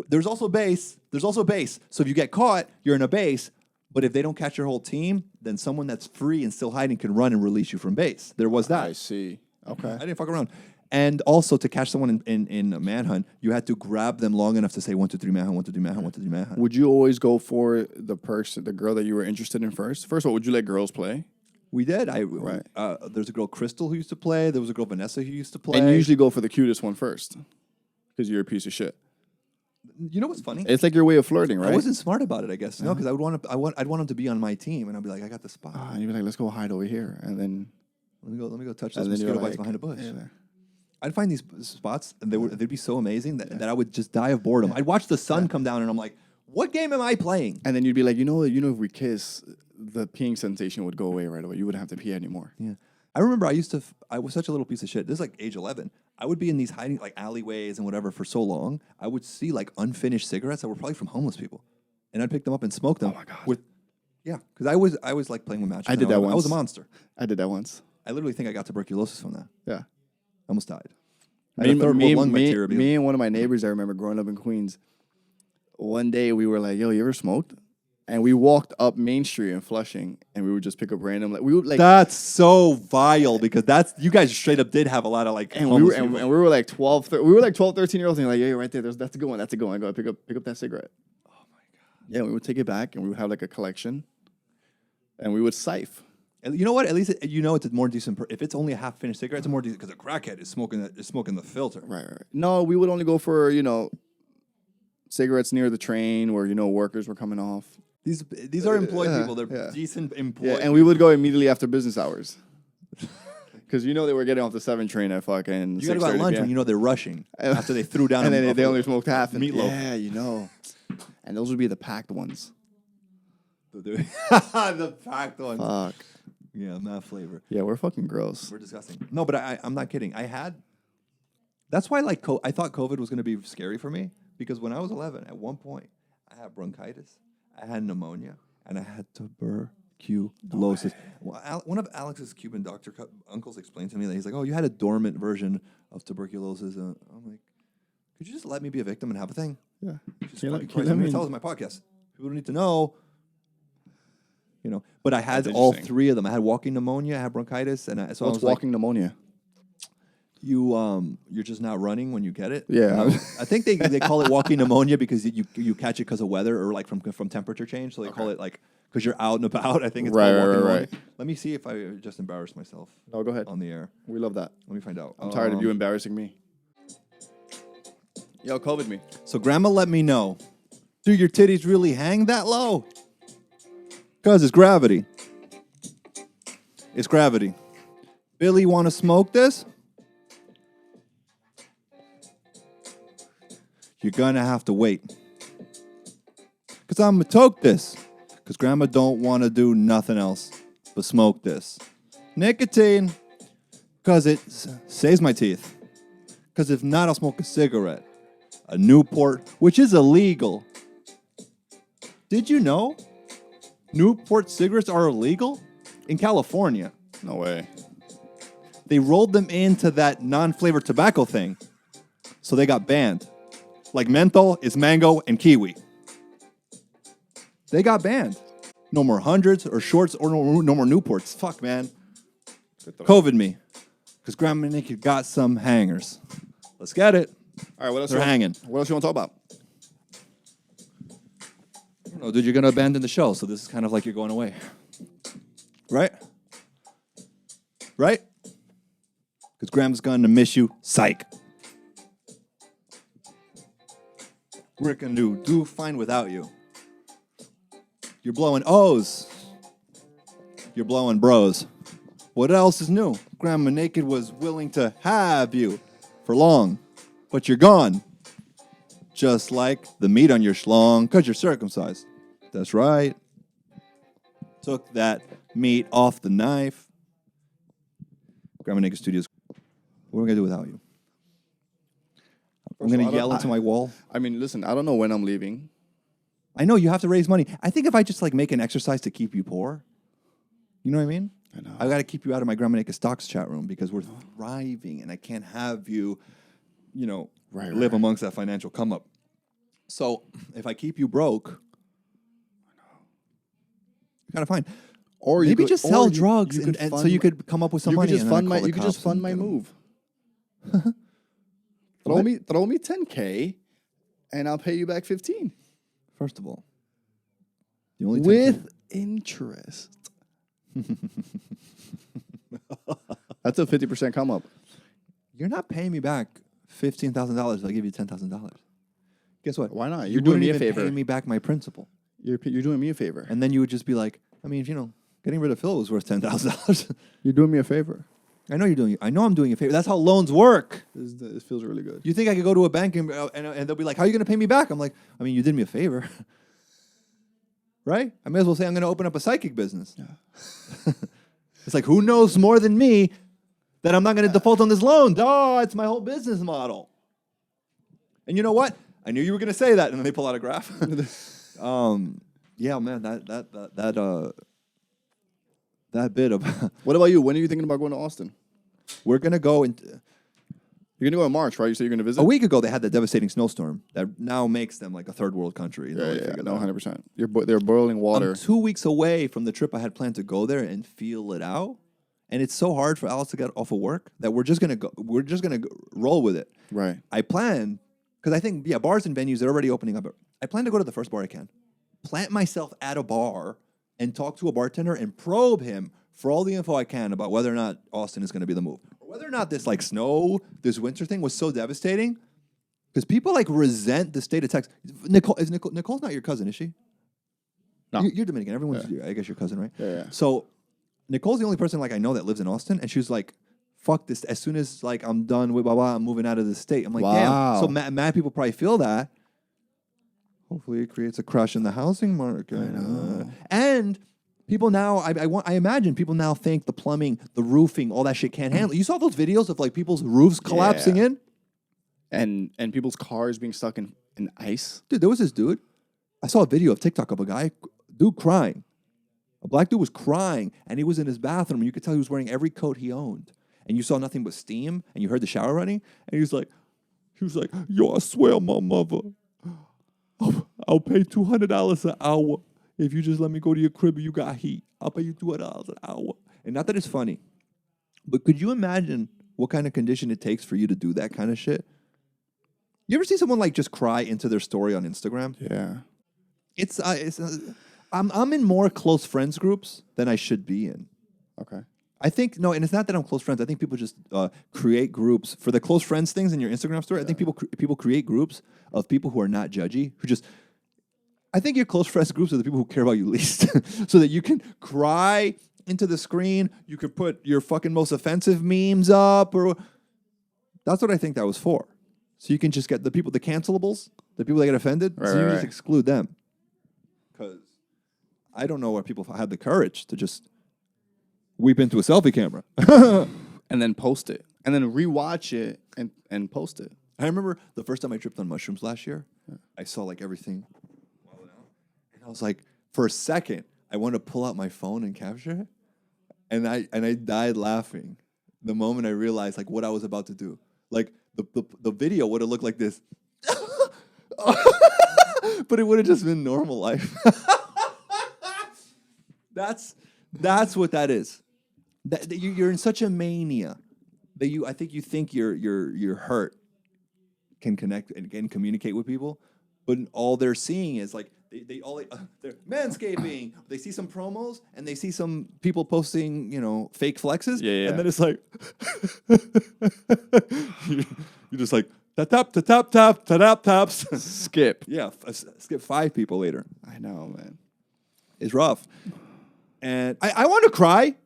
There's also base. So if you get caught, you're in a base. But if they don't catch your whole team, then someone that's free and still hiding can run and release you from base. There was that. I see. Okay. I didn't fuck around. And also, to catch someone in a manhunt, you had to grab them long enough to say 1, 2, 3 manhunt, 1, 2, 3 manhunt, 1, 2, 3 manhunt. Would you always go for the girl that you were interested in first? First of all, would you let girls play? We did. Right. There's a girl, Crystal, who used to play. There was a girl, Vanessa, who used to play. And you usually go for the cutest one first because you're a piece of shit. You know what's funny? It's like your way of flirting, right? I wasn't smart about it, I guess. No, because I'd want him to be on my team, and I'd be like, I got the spot. And you'd be like, let's go hide over here, and then let me go touch those mosquito bites behind a bush. Yeah. I'd find these spots, and they'd be so amazing that I would just die of boredom. I'd watch the sun come down, and I'm like, what game am I playing? And then you'd be like, you know, if we kiss, the peeing sensation would go away right away. You wouldn't have to pee anymore. Yeah. I remember I was such a little piece of shit. This is like age 11. I would be in these hiding like alleyways and whatever for so long. I would see like unfinished cigarettes that were probably from homeless people, and I'd pick them up and smoke them. Oh my God. Because I was like playing with matches. I did that once. I was a monster. I did that once. I literally think I got tuberculosis from that. Yeah. I almost died. Me and one of my neighbors, I remember growing up in Queens, one day we were like, yo, you ever smoked? And we walked up Main Street in Flushing, and we would just pick up random. That's so vile because you guys straight up did have a lot of like. And we were like 12, 13 year olds, and you're like, yeah, right there. That's a good one. That's a good one. I go pick up that cigarette. Oh my God. Yeah, we would take it back, and we would have like a collection, and we would siphon. You know what? At least it's a more decent. If it's only a half finished cigarette, it's a more decent because a crackhead is smoking the filter. Right. No, we would only go for cigarettes near the train where workers were coming off. These are employed people. They're decent employed. Yeah, and we would go immediately after business hours. Because they were getting off the 7 train at fucking 6:30. You got to go at lunch when they're rushing after they threw down. And then they only smoked half. Meatloaf. Yeah, And those would be the packed ones. The packed ones. Fuck. Yeah, mad flavor. Yeah, we're fucking gross. We're disgusting. No, but I'm not kidding. That's why I thought COVID was going to be scary for me because when I was 11, at one point, I had bronchitis. I had pneumonia, and I had tuberculosis. Well, one of Alex's Cuban doctor uncles explained to me that he's like, "Oh, you had a dormant version of tuberculosis." I'm like, "Could you just let me be a victim and have a thing?" Yeah. Tell us in my podcast. People don't need to know. But I had all 3 of them. I had walking pneumonia. I had bronchitis, and so what's walking pneumonia? You're just not running when you get it. Yeah, I think they call it walking pneumonia because you catch it because of weather or like from temperature change. So they call it like because you're out and about. I think it's called walking pneumonia. Let me see if I just embarrassed myself. No, go ahead on the air. We love that. Let me find out. I'm tired of you embarrassing me. Yo, COVID me. So grandma let me know. Do your titties really hang that low? Because it's gravity. It's gravity. Billy, want to smoke this? You're going to have to wait. Because I'm going to toke this. Because grandma don't want to do nothing else but smoke this. Nicotine. Because it saves my teeth. Because if not, I'll smoke a cigarette. A Newport, which is illegal. Did you know Newport cigarettes are illegal in California? No way. They rolled them into that non-flavored tobacco thing. So they got banned. Like menthol is mango and kiwi. They got banned. No more hundreds or shorts or no more Newports. Fuck, man. COVID me. Because Grandma Naked got some hangers. Let's get it. All right, what else? They're hanging. What else you want to talk about? I don't know, dude, you're going to abandon the show, so this is kind of like you're going away. Right? Right? Because Grandma's going to miss you. Psych. We're going to do fine without you. You're blowing O's. You're blowing bros. What else is new? Grandma Naked was willing to have you for long, but you're gone. Just like the meat on your schlong, because you're circumcised. That's right. Took that meat off the knife. Grandma Naked Studios. What are we going to do without you? I'm going to yell into my wall. I mean, listen, I don't know when I'm leaving. I know you have to raise money. I think if I just like make an exercise to keep you poor, you know what I mean? I know. I got to keep you out of my Grandma Naked Stocks chat room because we're thriving and I can't have you, live amongst that financial come up. So if I keep you broke, you gotta find. Or maybe you could, just sell or drugs, you and so you could come up with some money. You could just fund my move. Throw me $10K, and I'll pay you back 15. First of all, the only with interest. That's a 50% come up. You're not paying me back $15,000 if I give you $10,000. Guess what? Why not? You're doing me a favor. Paying me back my principal. You're doing me a favor. And then you would just be like, I mean, getting rid of Phil was worth $10,000. You're doing me a favor. I know I'm doing a favor. That's how loans work. This feels really good. You think I could go to a bank and they'll be like, how are you going to pay me back? I'm like, I mean, you did me a favor. Right? I may as well say I'm going to open up a psychic business. Yeah. It's like, who knows more than me that I'm not going to default on this loan? Oh, it's my whole business model. And you know what? I knew you were going to say that. And then they pull out a graph. Yeah, man, that bit of. What about you? When are you thinking about going to Austin? We're going to go in. You're going to go in March, right? You said you're going to visit? A week ago, they had that devastating snowstorm that now makes them like a third world country. Yeah, no, 100%. They're boiling water. I'm 2 weeks away from the trip I had planned to go there and feel it out. And it's so hard for Alice to get off of work that we're just going to go. We're just going to roll with it. Right. I plan, because I think, bars and venues, they're already opening up. I plan to go to the first bar I can. Plant myself at a bar and talk to a bartender and probe him for all the info I can about whether or not Austin is going to be the move. Or whether or not this this winter thing was so devastating. Because people resent the state of Texas. Nicole's not your cousin, is she? No. You're Dominican. Everyone's, I guess, your cousin, right? Yeah. So Nicole's the only person I know that lives in Austin. And she was like, fuck this. As soon as I'm done with blah, blah, I'm moving out of the state. I'm like, wow. Damn. So mad people probably feel that. Hopefully it creates a crash in the housing market. I know. And people now, I imagine people now think the plumbing, the roofing, all that shit can't handle it. You saw those videos of people's roofs collapsing in? And people's cars being stuck in ice? Dude, there was this dude. I saw a video of TikTok of a dude crying. A black dude was crying, and he was in his bathroom. You could tell he was wearing every coat he owned. And you saw nothing but steam, and you heard the shower running. And he was like, yo, I swear, my mother, I'll pay $200 an hour if you just let me go to your crib and you got heat. I'll pay you $200 an hour. And not that it's funny, but could you imagine what kind of condition it takes for you to do that kind of shit? You ever see someone just cry into their story on Instagram? Yeah. I'm in more close friends groups than I should be in. Okay. I think, no, and it's not that I'm close friends. I think people just create groups for the close friends things in your Instagram story. Yeah. I think people create groups of people who are not judgy, I think your close friends groups are the people who care about you least. So that you can cry into the screen. You could put your fucking most offensive memes up. That's what I think that was for. So you can just get the cancelables, the people that get offended. Right, so you just exclude them. Because I don't know where people had the courage to just weep into a selfie camera. And then post it. And then rewatch it and post it. I remember the first time I tripped on mushrooms last year. Yeah. I saw everything. And I was like, for a second, I wanted to pull out my phone and capture it. And I died laughing the moment I realized what I was about to do. The video would have looked like this. But it would have just been normal life. That's what that is. that you're in such a mania that I think you think your hurt can connect and can communicate with people, but all they're seeing is like they're manscaping. They see some promos and they see some people posting, fake flexes. Yeah. And then it's like you're just like tap taps. Skip. Yeah, skip 5 people later. I know, man. It's rough. And I want to cry.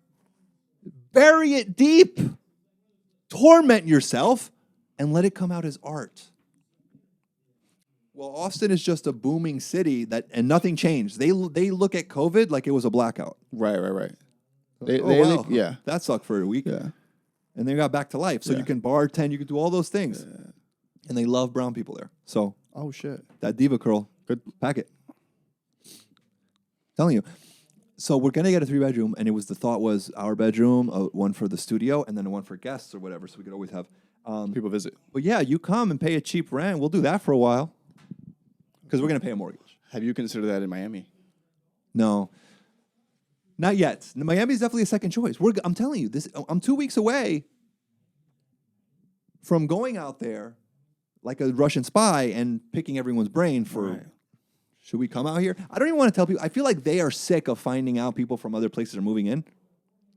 Bury it deep. Torment yourself and let it come out as art. Well, Austin is just a booming city and nothing changed. They look at COVID like it was a blackout. Right. Wow. Yeah. That sucked for a week. Yeah. And they got back to life. So you can bartend, you can do all those things. Yeah. And they love brown people there. So. Oh, shit. That diva curl. Good. Pack it. Telling you. So we're going to get a 3-bedroom, and the thought was our bedroom, one for the studio, and then one for guests or whatever, so we could always have... people visit. But yeah, you come and pay a cheap rent. We'll do that for a while. Because we're going to pay a mortgage. Have you considered that in Miami? No. Not yet. Miami's definitely a second choice. I'm telling you, I'm 2 weeks away from going out there like a Russian spy and picking everyone's brain for... Right. Should we come out here? I don't even want to tell people. I feel like they are sick of finding out people from other places are moving in.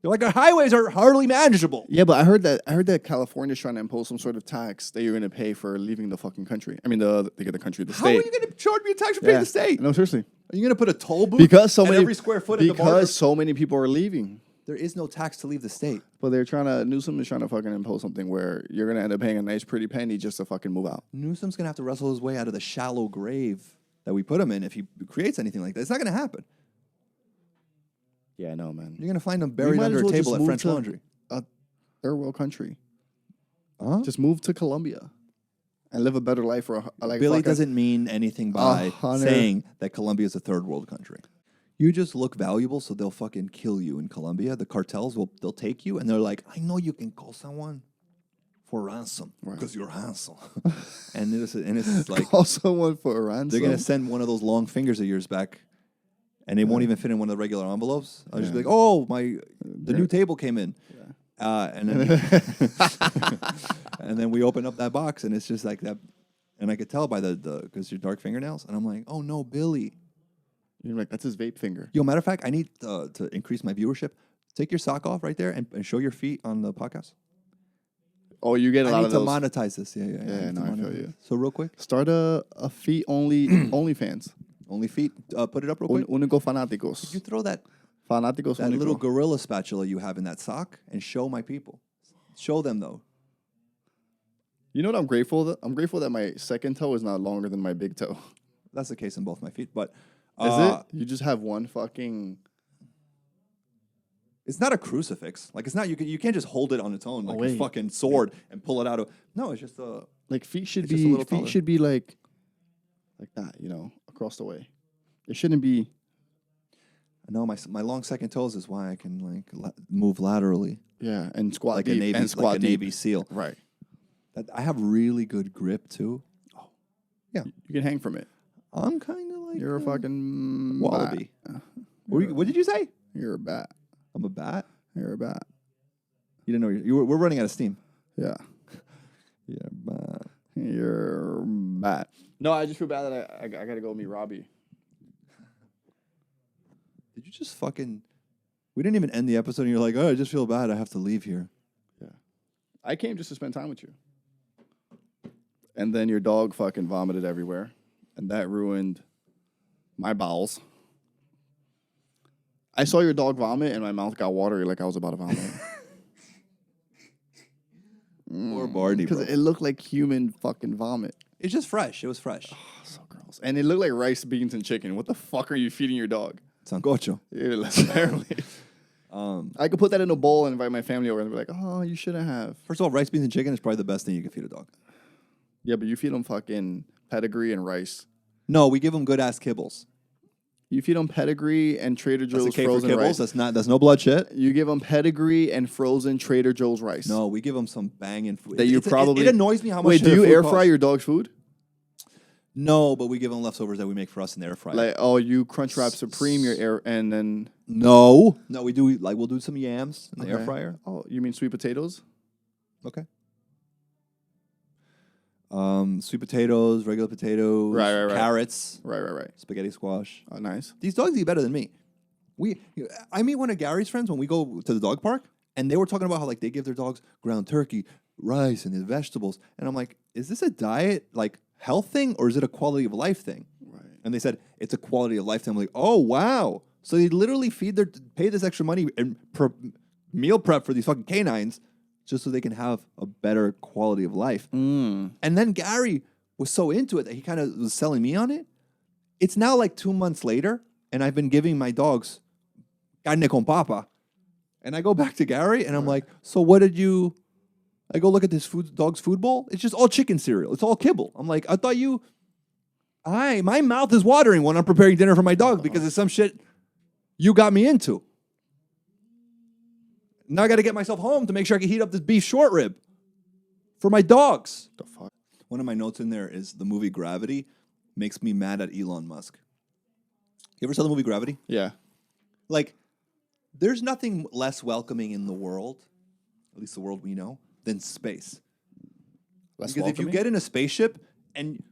They're like, our highways are hardly manageable. Yeah, but I heard that California's trying to impose some sort of tax that you're going to pay for leaving the fucking country. I mean, the country, the state. How are you going to charge me a tax for paying the state? No, seriously. Are you going to put a toll booth every square foot at the border? Because so many people are leaving. There is no tax to leave the state. But Newsom is trying to fucking impose something where you're going to end up paying a nice pretty penny just to fucking move out. Newsom's going to have to wrestle his way out of the shallow grave that we put him in if he creates anything like that. It's not going to happen. Yeah, I know, man. You're going to find him buried under a table at French Laundry. A third world country. Huh? Just move to Colombia and live a better life. Billy doesn't mean anything by saying that Colombia is a third world country. You just look valuable, so they'll fucking kill you in Colombia. The cartels they'll take you, and they're like, I know you can call someone for ransom because you're handsome. and it's like call someone for a ransom. They're gonna send one of those long fingers of yours back, and it won't even fit in one of the regular envelopes. I'll just be like, oh the new table came in, and then and then we open up that box, and it's just like that, and I could tell by because your dark fingernails, and I'm like, oh no, Billy. You're like, that's his vape finger. Yo, matter of fact, I need to increase my viewership. Take your sock off right there and show your feet on the podcast. Oh, you get a lot of those. I need to monetize this. Yeah, no, I feel you. So real quick. Start a feet only OnlyFans. Only feet. Put it up real quick. Único fanáticos. Could you throw that fanáticos that little gorilla spatula you have in that sock and show my people? Show them, though. You know what I'm grateful that? I'm grateful that my second toe is not longer than my big toe. That's the case in both my feet, but... Is it? You just have one fucking... It's not a crucifix. Like, it's not... You can't just hold it on its own like a fucking sword and pull it out of... No, it's just a... Like, feet should be like that, across the way. It shouldn't be... I know my long second toes is why I can, move laterally. Yeah, and squat like deep. A Navy SEAL. Right. I have really good grip, too. Oh. Yeah. You can hang from it. I'm kind of like... You're a fucking... wallaby. What did you say? You're a bat. I'm a bat? You're a bat. You didn't know we're running out of steam. Yeah. Yeah, bat. You're a bat. No, I just feel bad that I got to go meet Robbie. Did you just fucking... We didn't even end the episode and you're like, oh, I just feel bad. I have to leave here. Yeah. I came just to spend time with you. And then your dog fucking vomited everywhere. And that ruined my bowels. I saw your dog vomit and my mouth got watery like I was about to vomit. Poor Barney, because it looked like human fucking vomit. It's just fresh. It was fresh. Oh, so gross. And it looked like rice, beans, and chicken. What the fuck are you feeding your dog? Sancocho. Yeah, apparently. I could put that in a bowl and invite my family over and be like, oh, you shouldn't have. First of all, rice, beans, and chicken is probably the best thing you can feed a dog. Yeah, but you feed them fucking pedigree and rice. No, we give them good-ass kibbles. You feed them pedigree and Trader Joe's frozen kibbles. rice. That's no blood shit. You give them pedigree and frozen Trader Joe's rice. No, we give them some banging food. It annoys me how much. Wait, do you air fry your dog's food? No, but we give them leftovers that we make for us in the air fryer. Like, oh, you Crunchwrap Supreme your air and then No, we do we'll do some yams in the air Okay. fryer. Oh, you mean sweet potatoes? Okay. Sweet potatoes, regular potatoes, Right. carrots, Right. spaghetti squash. Oh, nice. These dogs eat better than me. I meet one of Gary's friends when we go to the dog park, and they were talking about how like they give their dogs ground turkey, rice, and the vegetables. And I'm like, is this a diet like health thing or is it a quality of life thing? Right. And they said it's a quality of life thing. I'm like, oh wow. So they literally pay this extra money and meal prep for these fucking canines just so they can have a better quality of life. And then Gary was so into it that he kind of was selling me on it. It's now like 2 months later, and I've been giving my dogs carne con papa. And I go back to Gary, and I'm like, so what did you... I go look at this dog's food bowl. It's just all chicken cereal. It's all kibble. I'm like, I thought you... my mouth is watering when I'm preparing dinner for my dog because it's some shit you got me into. Now I got to get myself home to make sure I can heat up this beef short rib for my dogs. The fuck? One of my notes in there is the movie Gravity makes me mad at Elon Musk. You ever saw the movie Gravity? Yeah. Like, there's nothing less welcoming in the world, at least the world we know, than space. Because if you get in a spaceship and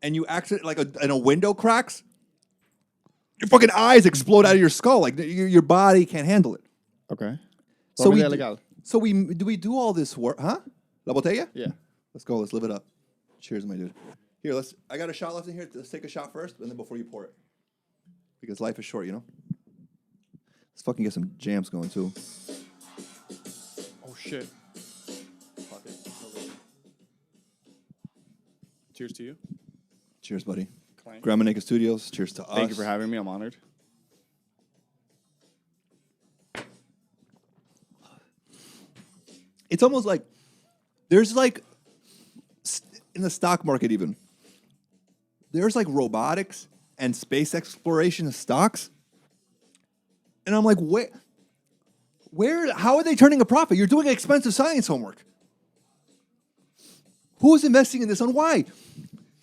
you accident and a window cracks, your fucking eyes explode out of your skull. Like your body can't handle it. Okay. So we do all this work, huh? La botella? Yeah. Let's go. Let's live it up. Cheers, my dude. Here, I got a shot left in here. Let's take a shot first, and then before you pour it, because life is short, you know. Let's fucking get some jams going too. Oh shit. Fuck it. Cheers to you. Cheers, buddy. Clank. Gramanica Studios. Cheers to us. Thank you for having me. I'm honored. It's almost like there's like in the stock market even there's like robotics and space exploration of stocks, and I'm like, how are they turning a profit? You're doing expensive science homework. Who's investing in this and why?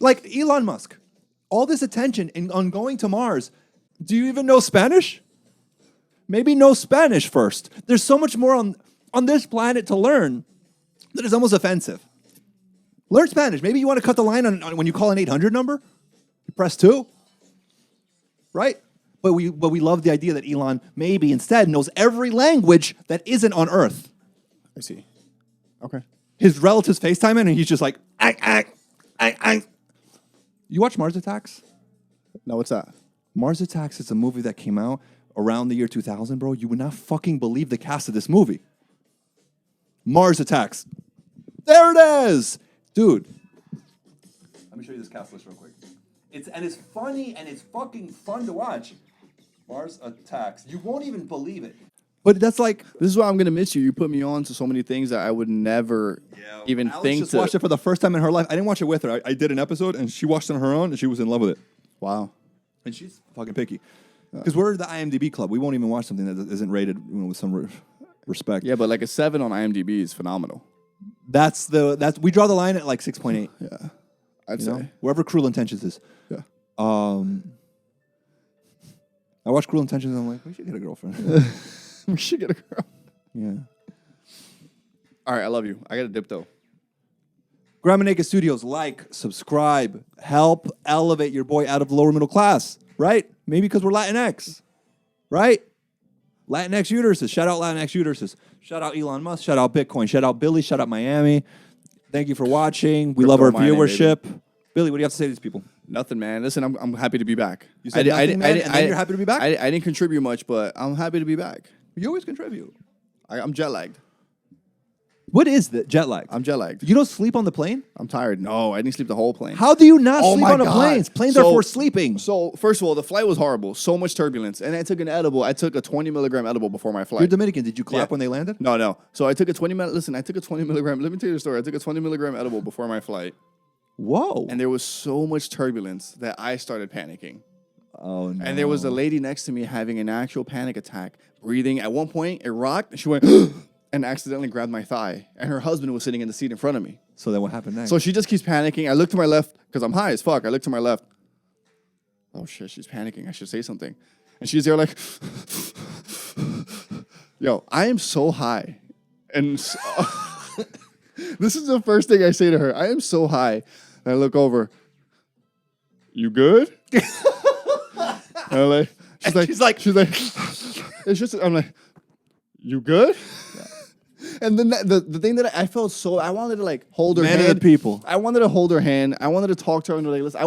Like Elon Musk, all this attention on going to Mars. Do you even know Spanish? Maybe know Spanish first. There's so much more on this planet to learn that is almost offensive. Learn Spanish. Maybe you want to cut the line on when you call an 800 number. You press 2. Right? But we love the idea that Elon maybe instead knows every language that isn't on Earth. I see. Okay. His relatives FaceTime him and he's just like, You watch Mars Attacks? Now what's that? Mars Attacks is a movie that came out around the year 2000, bro. You would not fucking believe the cast of this movie. Mars Attacks. There it is. Dude. Let me show you this cast list real quick. It's funny and it's fucking fun to watch. Mars Attacks. You won't even believe it. But that's like... This is why I'm going to miss you. You put me on to so many things that I would never even Alex think just to... watched it for the first time in her life. I didn't watch it with her. I did an episode and she watched it on her own and she was in love with it. Wow. And she's fucking picky. Because we're the IMDb club. We won't even watch something that isn't rated with some respect. Yeah, but like a 7 on IMDb is phenomenal. We draw the line at like 6.8. Yeah. I'd say. Wherever Cruel Intentions is. Yeah. I watch Cruel Intentions and I'm like, we should get a girlfriend. We should get a girl. Yeah. All right, I love you. I got a dip though. Gramanica Studios, subscribe, help elevate your boy out of the lower middle class, right? Maybe because we're Latinx, right? Latinx uteruses. Shout out Latinx uteruses. Shout out Elon Musk. Shout out Bitcoin. Shout out Billy. Shout out Miami. Thank you for watching. We love our viewership. Billy, what do you have to say to these people? Nothing, man. Listen, I'm happy to be back. You said nothing, man, and then you're happy to be back? I didn't contribute much, but I'm happy to be back. You always contribute. I'm jet lagged. What is the jet lag? I'm jet lagged. You don't sleep on the plane? I'm tired. No, I didn't sleep the whole plane. How do you not sleep my on a God. plane? Planes are for sleeping. So, first of all, the flight was horrible. So much turbulence. And I took an edible. I took a 20 milligram edible before my flight. You're Dominican. Did you clap when they landed? No. So I took a 20 milligram. Let me tell you the story. I took a 20 milligram edible before my flight. Whoa. And there was so much turbulence that I started panicking. Oh, no. And there was a lady next to me having an actual panic attack, breathing. At one point, it rocked, and she went and accidentally grabbed my thigh. And her husband was sitting in the seat in front of me. So then what happened next? So she just keeps panicking. I look to my left, because I'm high as fuck. I look to my left. Oh, shit, she's panicking. I should say something. And she's there like, Yo, I am so high. And this is the first thing I say to her. I am so high. And I look over. You good? And I'm like, she's like, it's just, I'm like, you good? And then the thing that I felt so, I wanted to like hold her hand. Man of the people. I wanted to hold her hand. I wanted to talk to her and like, listen,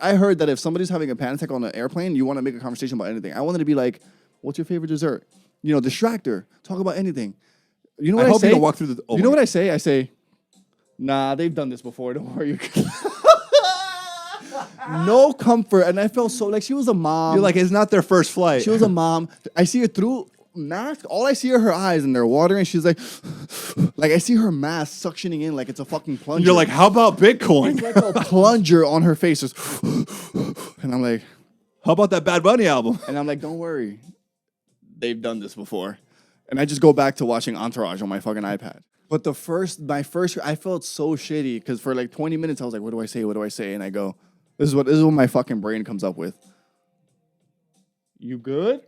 I heard that if somebody's having a panic attack on an airplane, you want to make a conversation about anything. I wanted to be like, what's your favorite dessert? You know, distract her. Talk about anything. You know what I hope say? you don't walk through the. Oh you know what I say? I say, nah, they've done this before. Don't worry. No comfort. And I felt so like she was a mom. You're like, it's not their first flight. She was a mom. I see her through mask. All I see are her eyes and they're watering. She's like I see her mask suctioning in like it's a fucking plunger. You're like, how about Bitcoin? It's like a plunger on her face. And I'm like, how about that Bad Bunny album? And I'm like, don't worry. They've done this before. And I just go back to watching Entourage on my fucking iPad. But my first, I felt so shitty because for like 20 minutes, I was like, what do I say? What do I say? And I go, this is what my fucking brain comes up with. You good?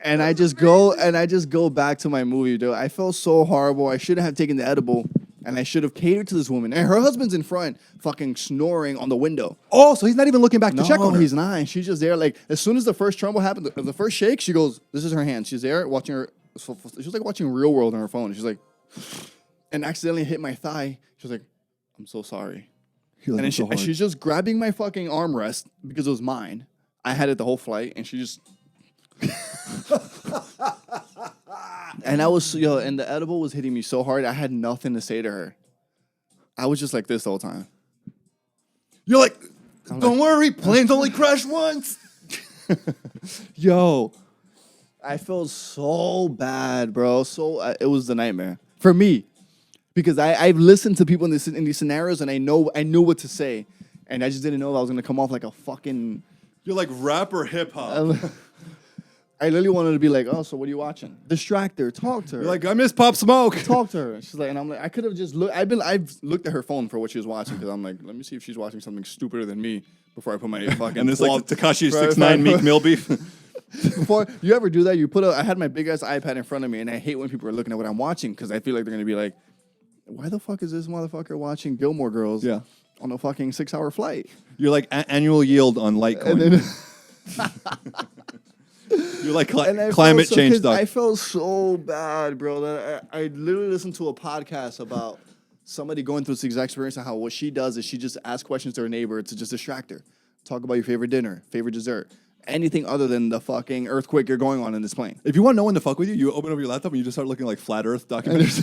And I just go back to my movie, dude. I felt so horrible. I shouldn't have taken the edible. And I should have catered to this woman. And her husband's in front, fucking snoring on the window. Oh, so he's not even looking back to check on her. No, he's not. And she's just there. Like, as soon as the first tremble happened, the first shake, she goes, this is her hand. She's there watching her. She was like watching Real World on her phone. She's like, and accidentally hit my thigh. She was like, I'm so sorry. Like, and then she's just grabbing my fucking armrest because it was mine. I had it the whole flight. And she just... And I was, and the edible was hitting me so hard, I had nothing to say to her. I was just like this the whole time. You're like, don't worry, planes only crash once. Yo, I felt so bad, bro. It was the nightmare for me because I've listened to people in these scenarios and I knew what to say, and I just didn't know if I was gonna come off like a fucking. You're like rap or hip hop. I literally wanted to be like, oh, so what are you watching? Distract her, talk to her. You're like, I miss Pop Smoke. Talk to her. She's like, and I'm like, I could have just looked. I've looked at her phone for what she was watching because I'm like, let me see if she's watching something stupider than me before I put my fucking. And it's like the Tekashi 6ix9ine Meek Mill beef. Before you ever do that, I had my big ass iPad in front of me, and I hate when people are looking at what I'm watching because I feel like they're gonna be like, why the fuck is this motherfucker watching Gilmore Girls? Yeah. On a fucking 6-hour flight. You're like annual yield on Litecoin. You're like climate change stuff. I felt so bad, bro. That I literally listened to a podcast about somebody going through this exact experience and how what she does is she just asks questions to her neighbor to just distract her. Talk about your favorite dinner, favorite dessert, anything other than the fucking earthquake you're going on in this plane. If you want no one to fuck with you, you open up your laptop and you just start looking like flat Earth documentaries.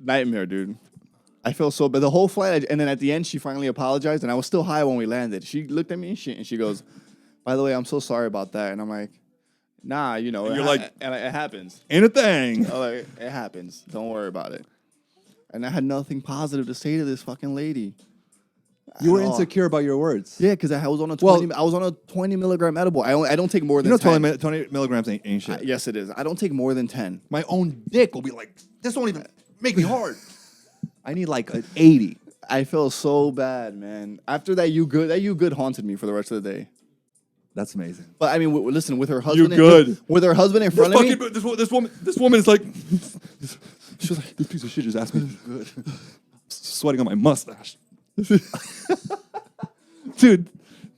Nightmare, dude. I felt so bad. The whole flight, and then at the end, she finally apologized, and I was still high when we landed. She looked at me, and she goes, by the way, I'm so sorry about that. And I'm like, nah, and you're like, and it happens. Ain't a thing. I'm like, it happens. Don't worry about it. And I had nothing positive to say to this fucking lady. You were insecure about your words. Yeah, because I was on a 20 milligram edible. I don't take more than 10. 20 milligrams ain't shit. Yes, it is. I don't take more than 10. My own dick will be like, this won't even make me hard. I need like an 80. I felt so bad, man. After that, you good haunted me for the rest of the day. That's amazing. But I mean, listen, with her husband, with her husband in front of me, this woman is like, she was like, this piece of shit just asked me. Good. Sweating on my mustache, dude.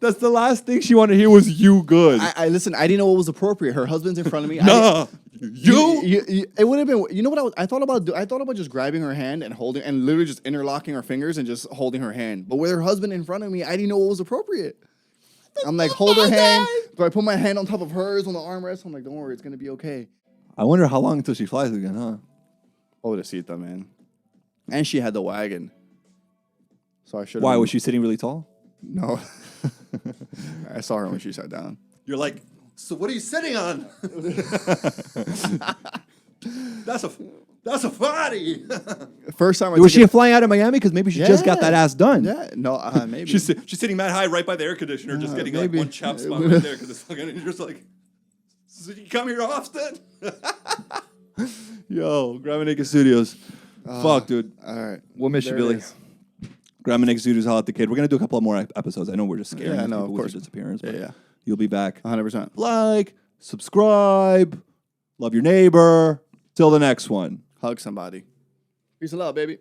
That's the last thing she wanted to hear was you good. I listen. I didn't know what was appropriate. Her husband's in front of me. Nah. It would have been. You know what I thought about? I thought about just grabbing her hand and holding, and literally just interlocking our fingers and just holding her hand. But with her husband in front of me, I didn't know what was appropriate. I'm like, hold her hand. Do I put my hand on top of hers on the armrest? I'm like, don't worry, it's gonna be okay. I wonder how long until she flies again, huh? Pobrecita, man. And she had the wagon. So I should. Why was she sitting really tall? No. I saw her when she sat down. You're like, so what are you sitting on? That's a body. First time was she flying out of Miami? Because maybe she just got that ass done. Yeah, no, maybe. She's sitting mad high right by the air conditioner, just getting like one chap spot right there because it's fucking. You're just like, so you come here often? Yo, Documentaries Studios. Fuck, dude. All right, We'll miss you, Billy. Grandma Nick Studios, Holla at the Kid. We're going to do a couple of more episodes. I know we're just scaring Yeah, these no, people of with course. your disappearance. But Yeah. you'll be back. 100%. Like, subscribe, love your neighbor. Till the next one. Hug somebody. Peace and love, baby.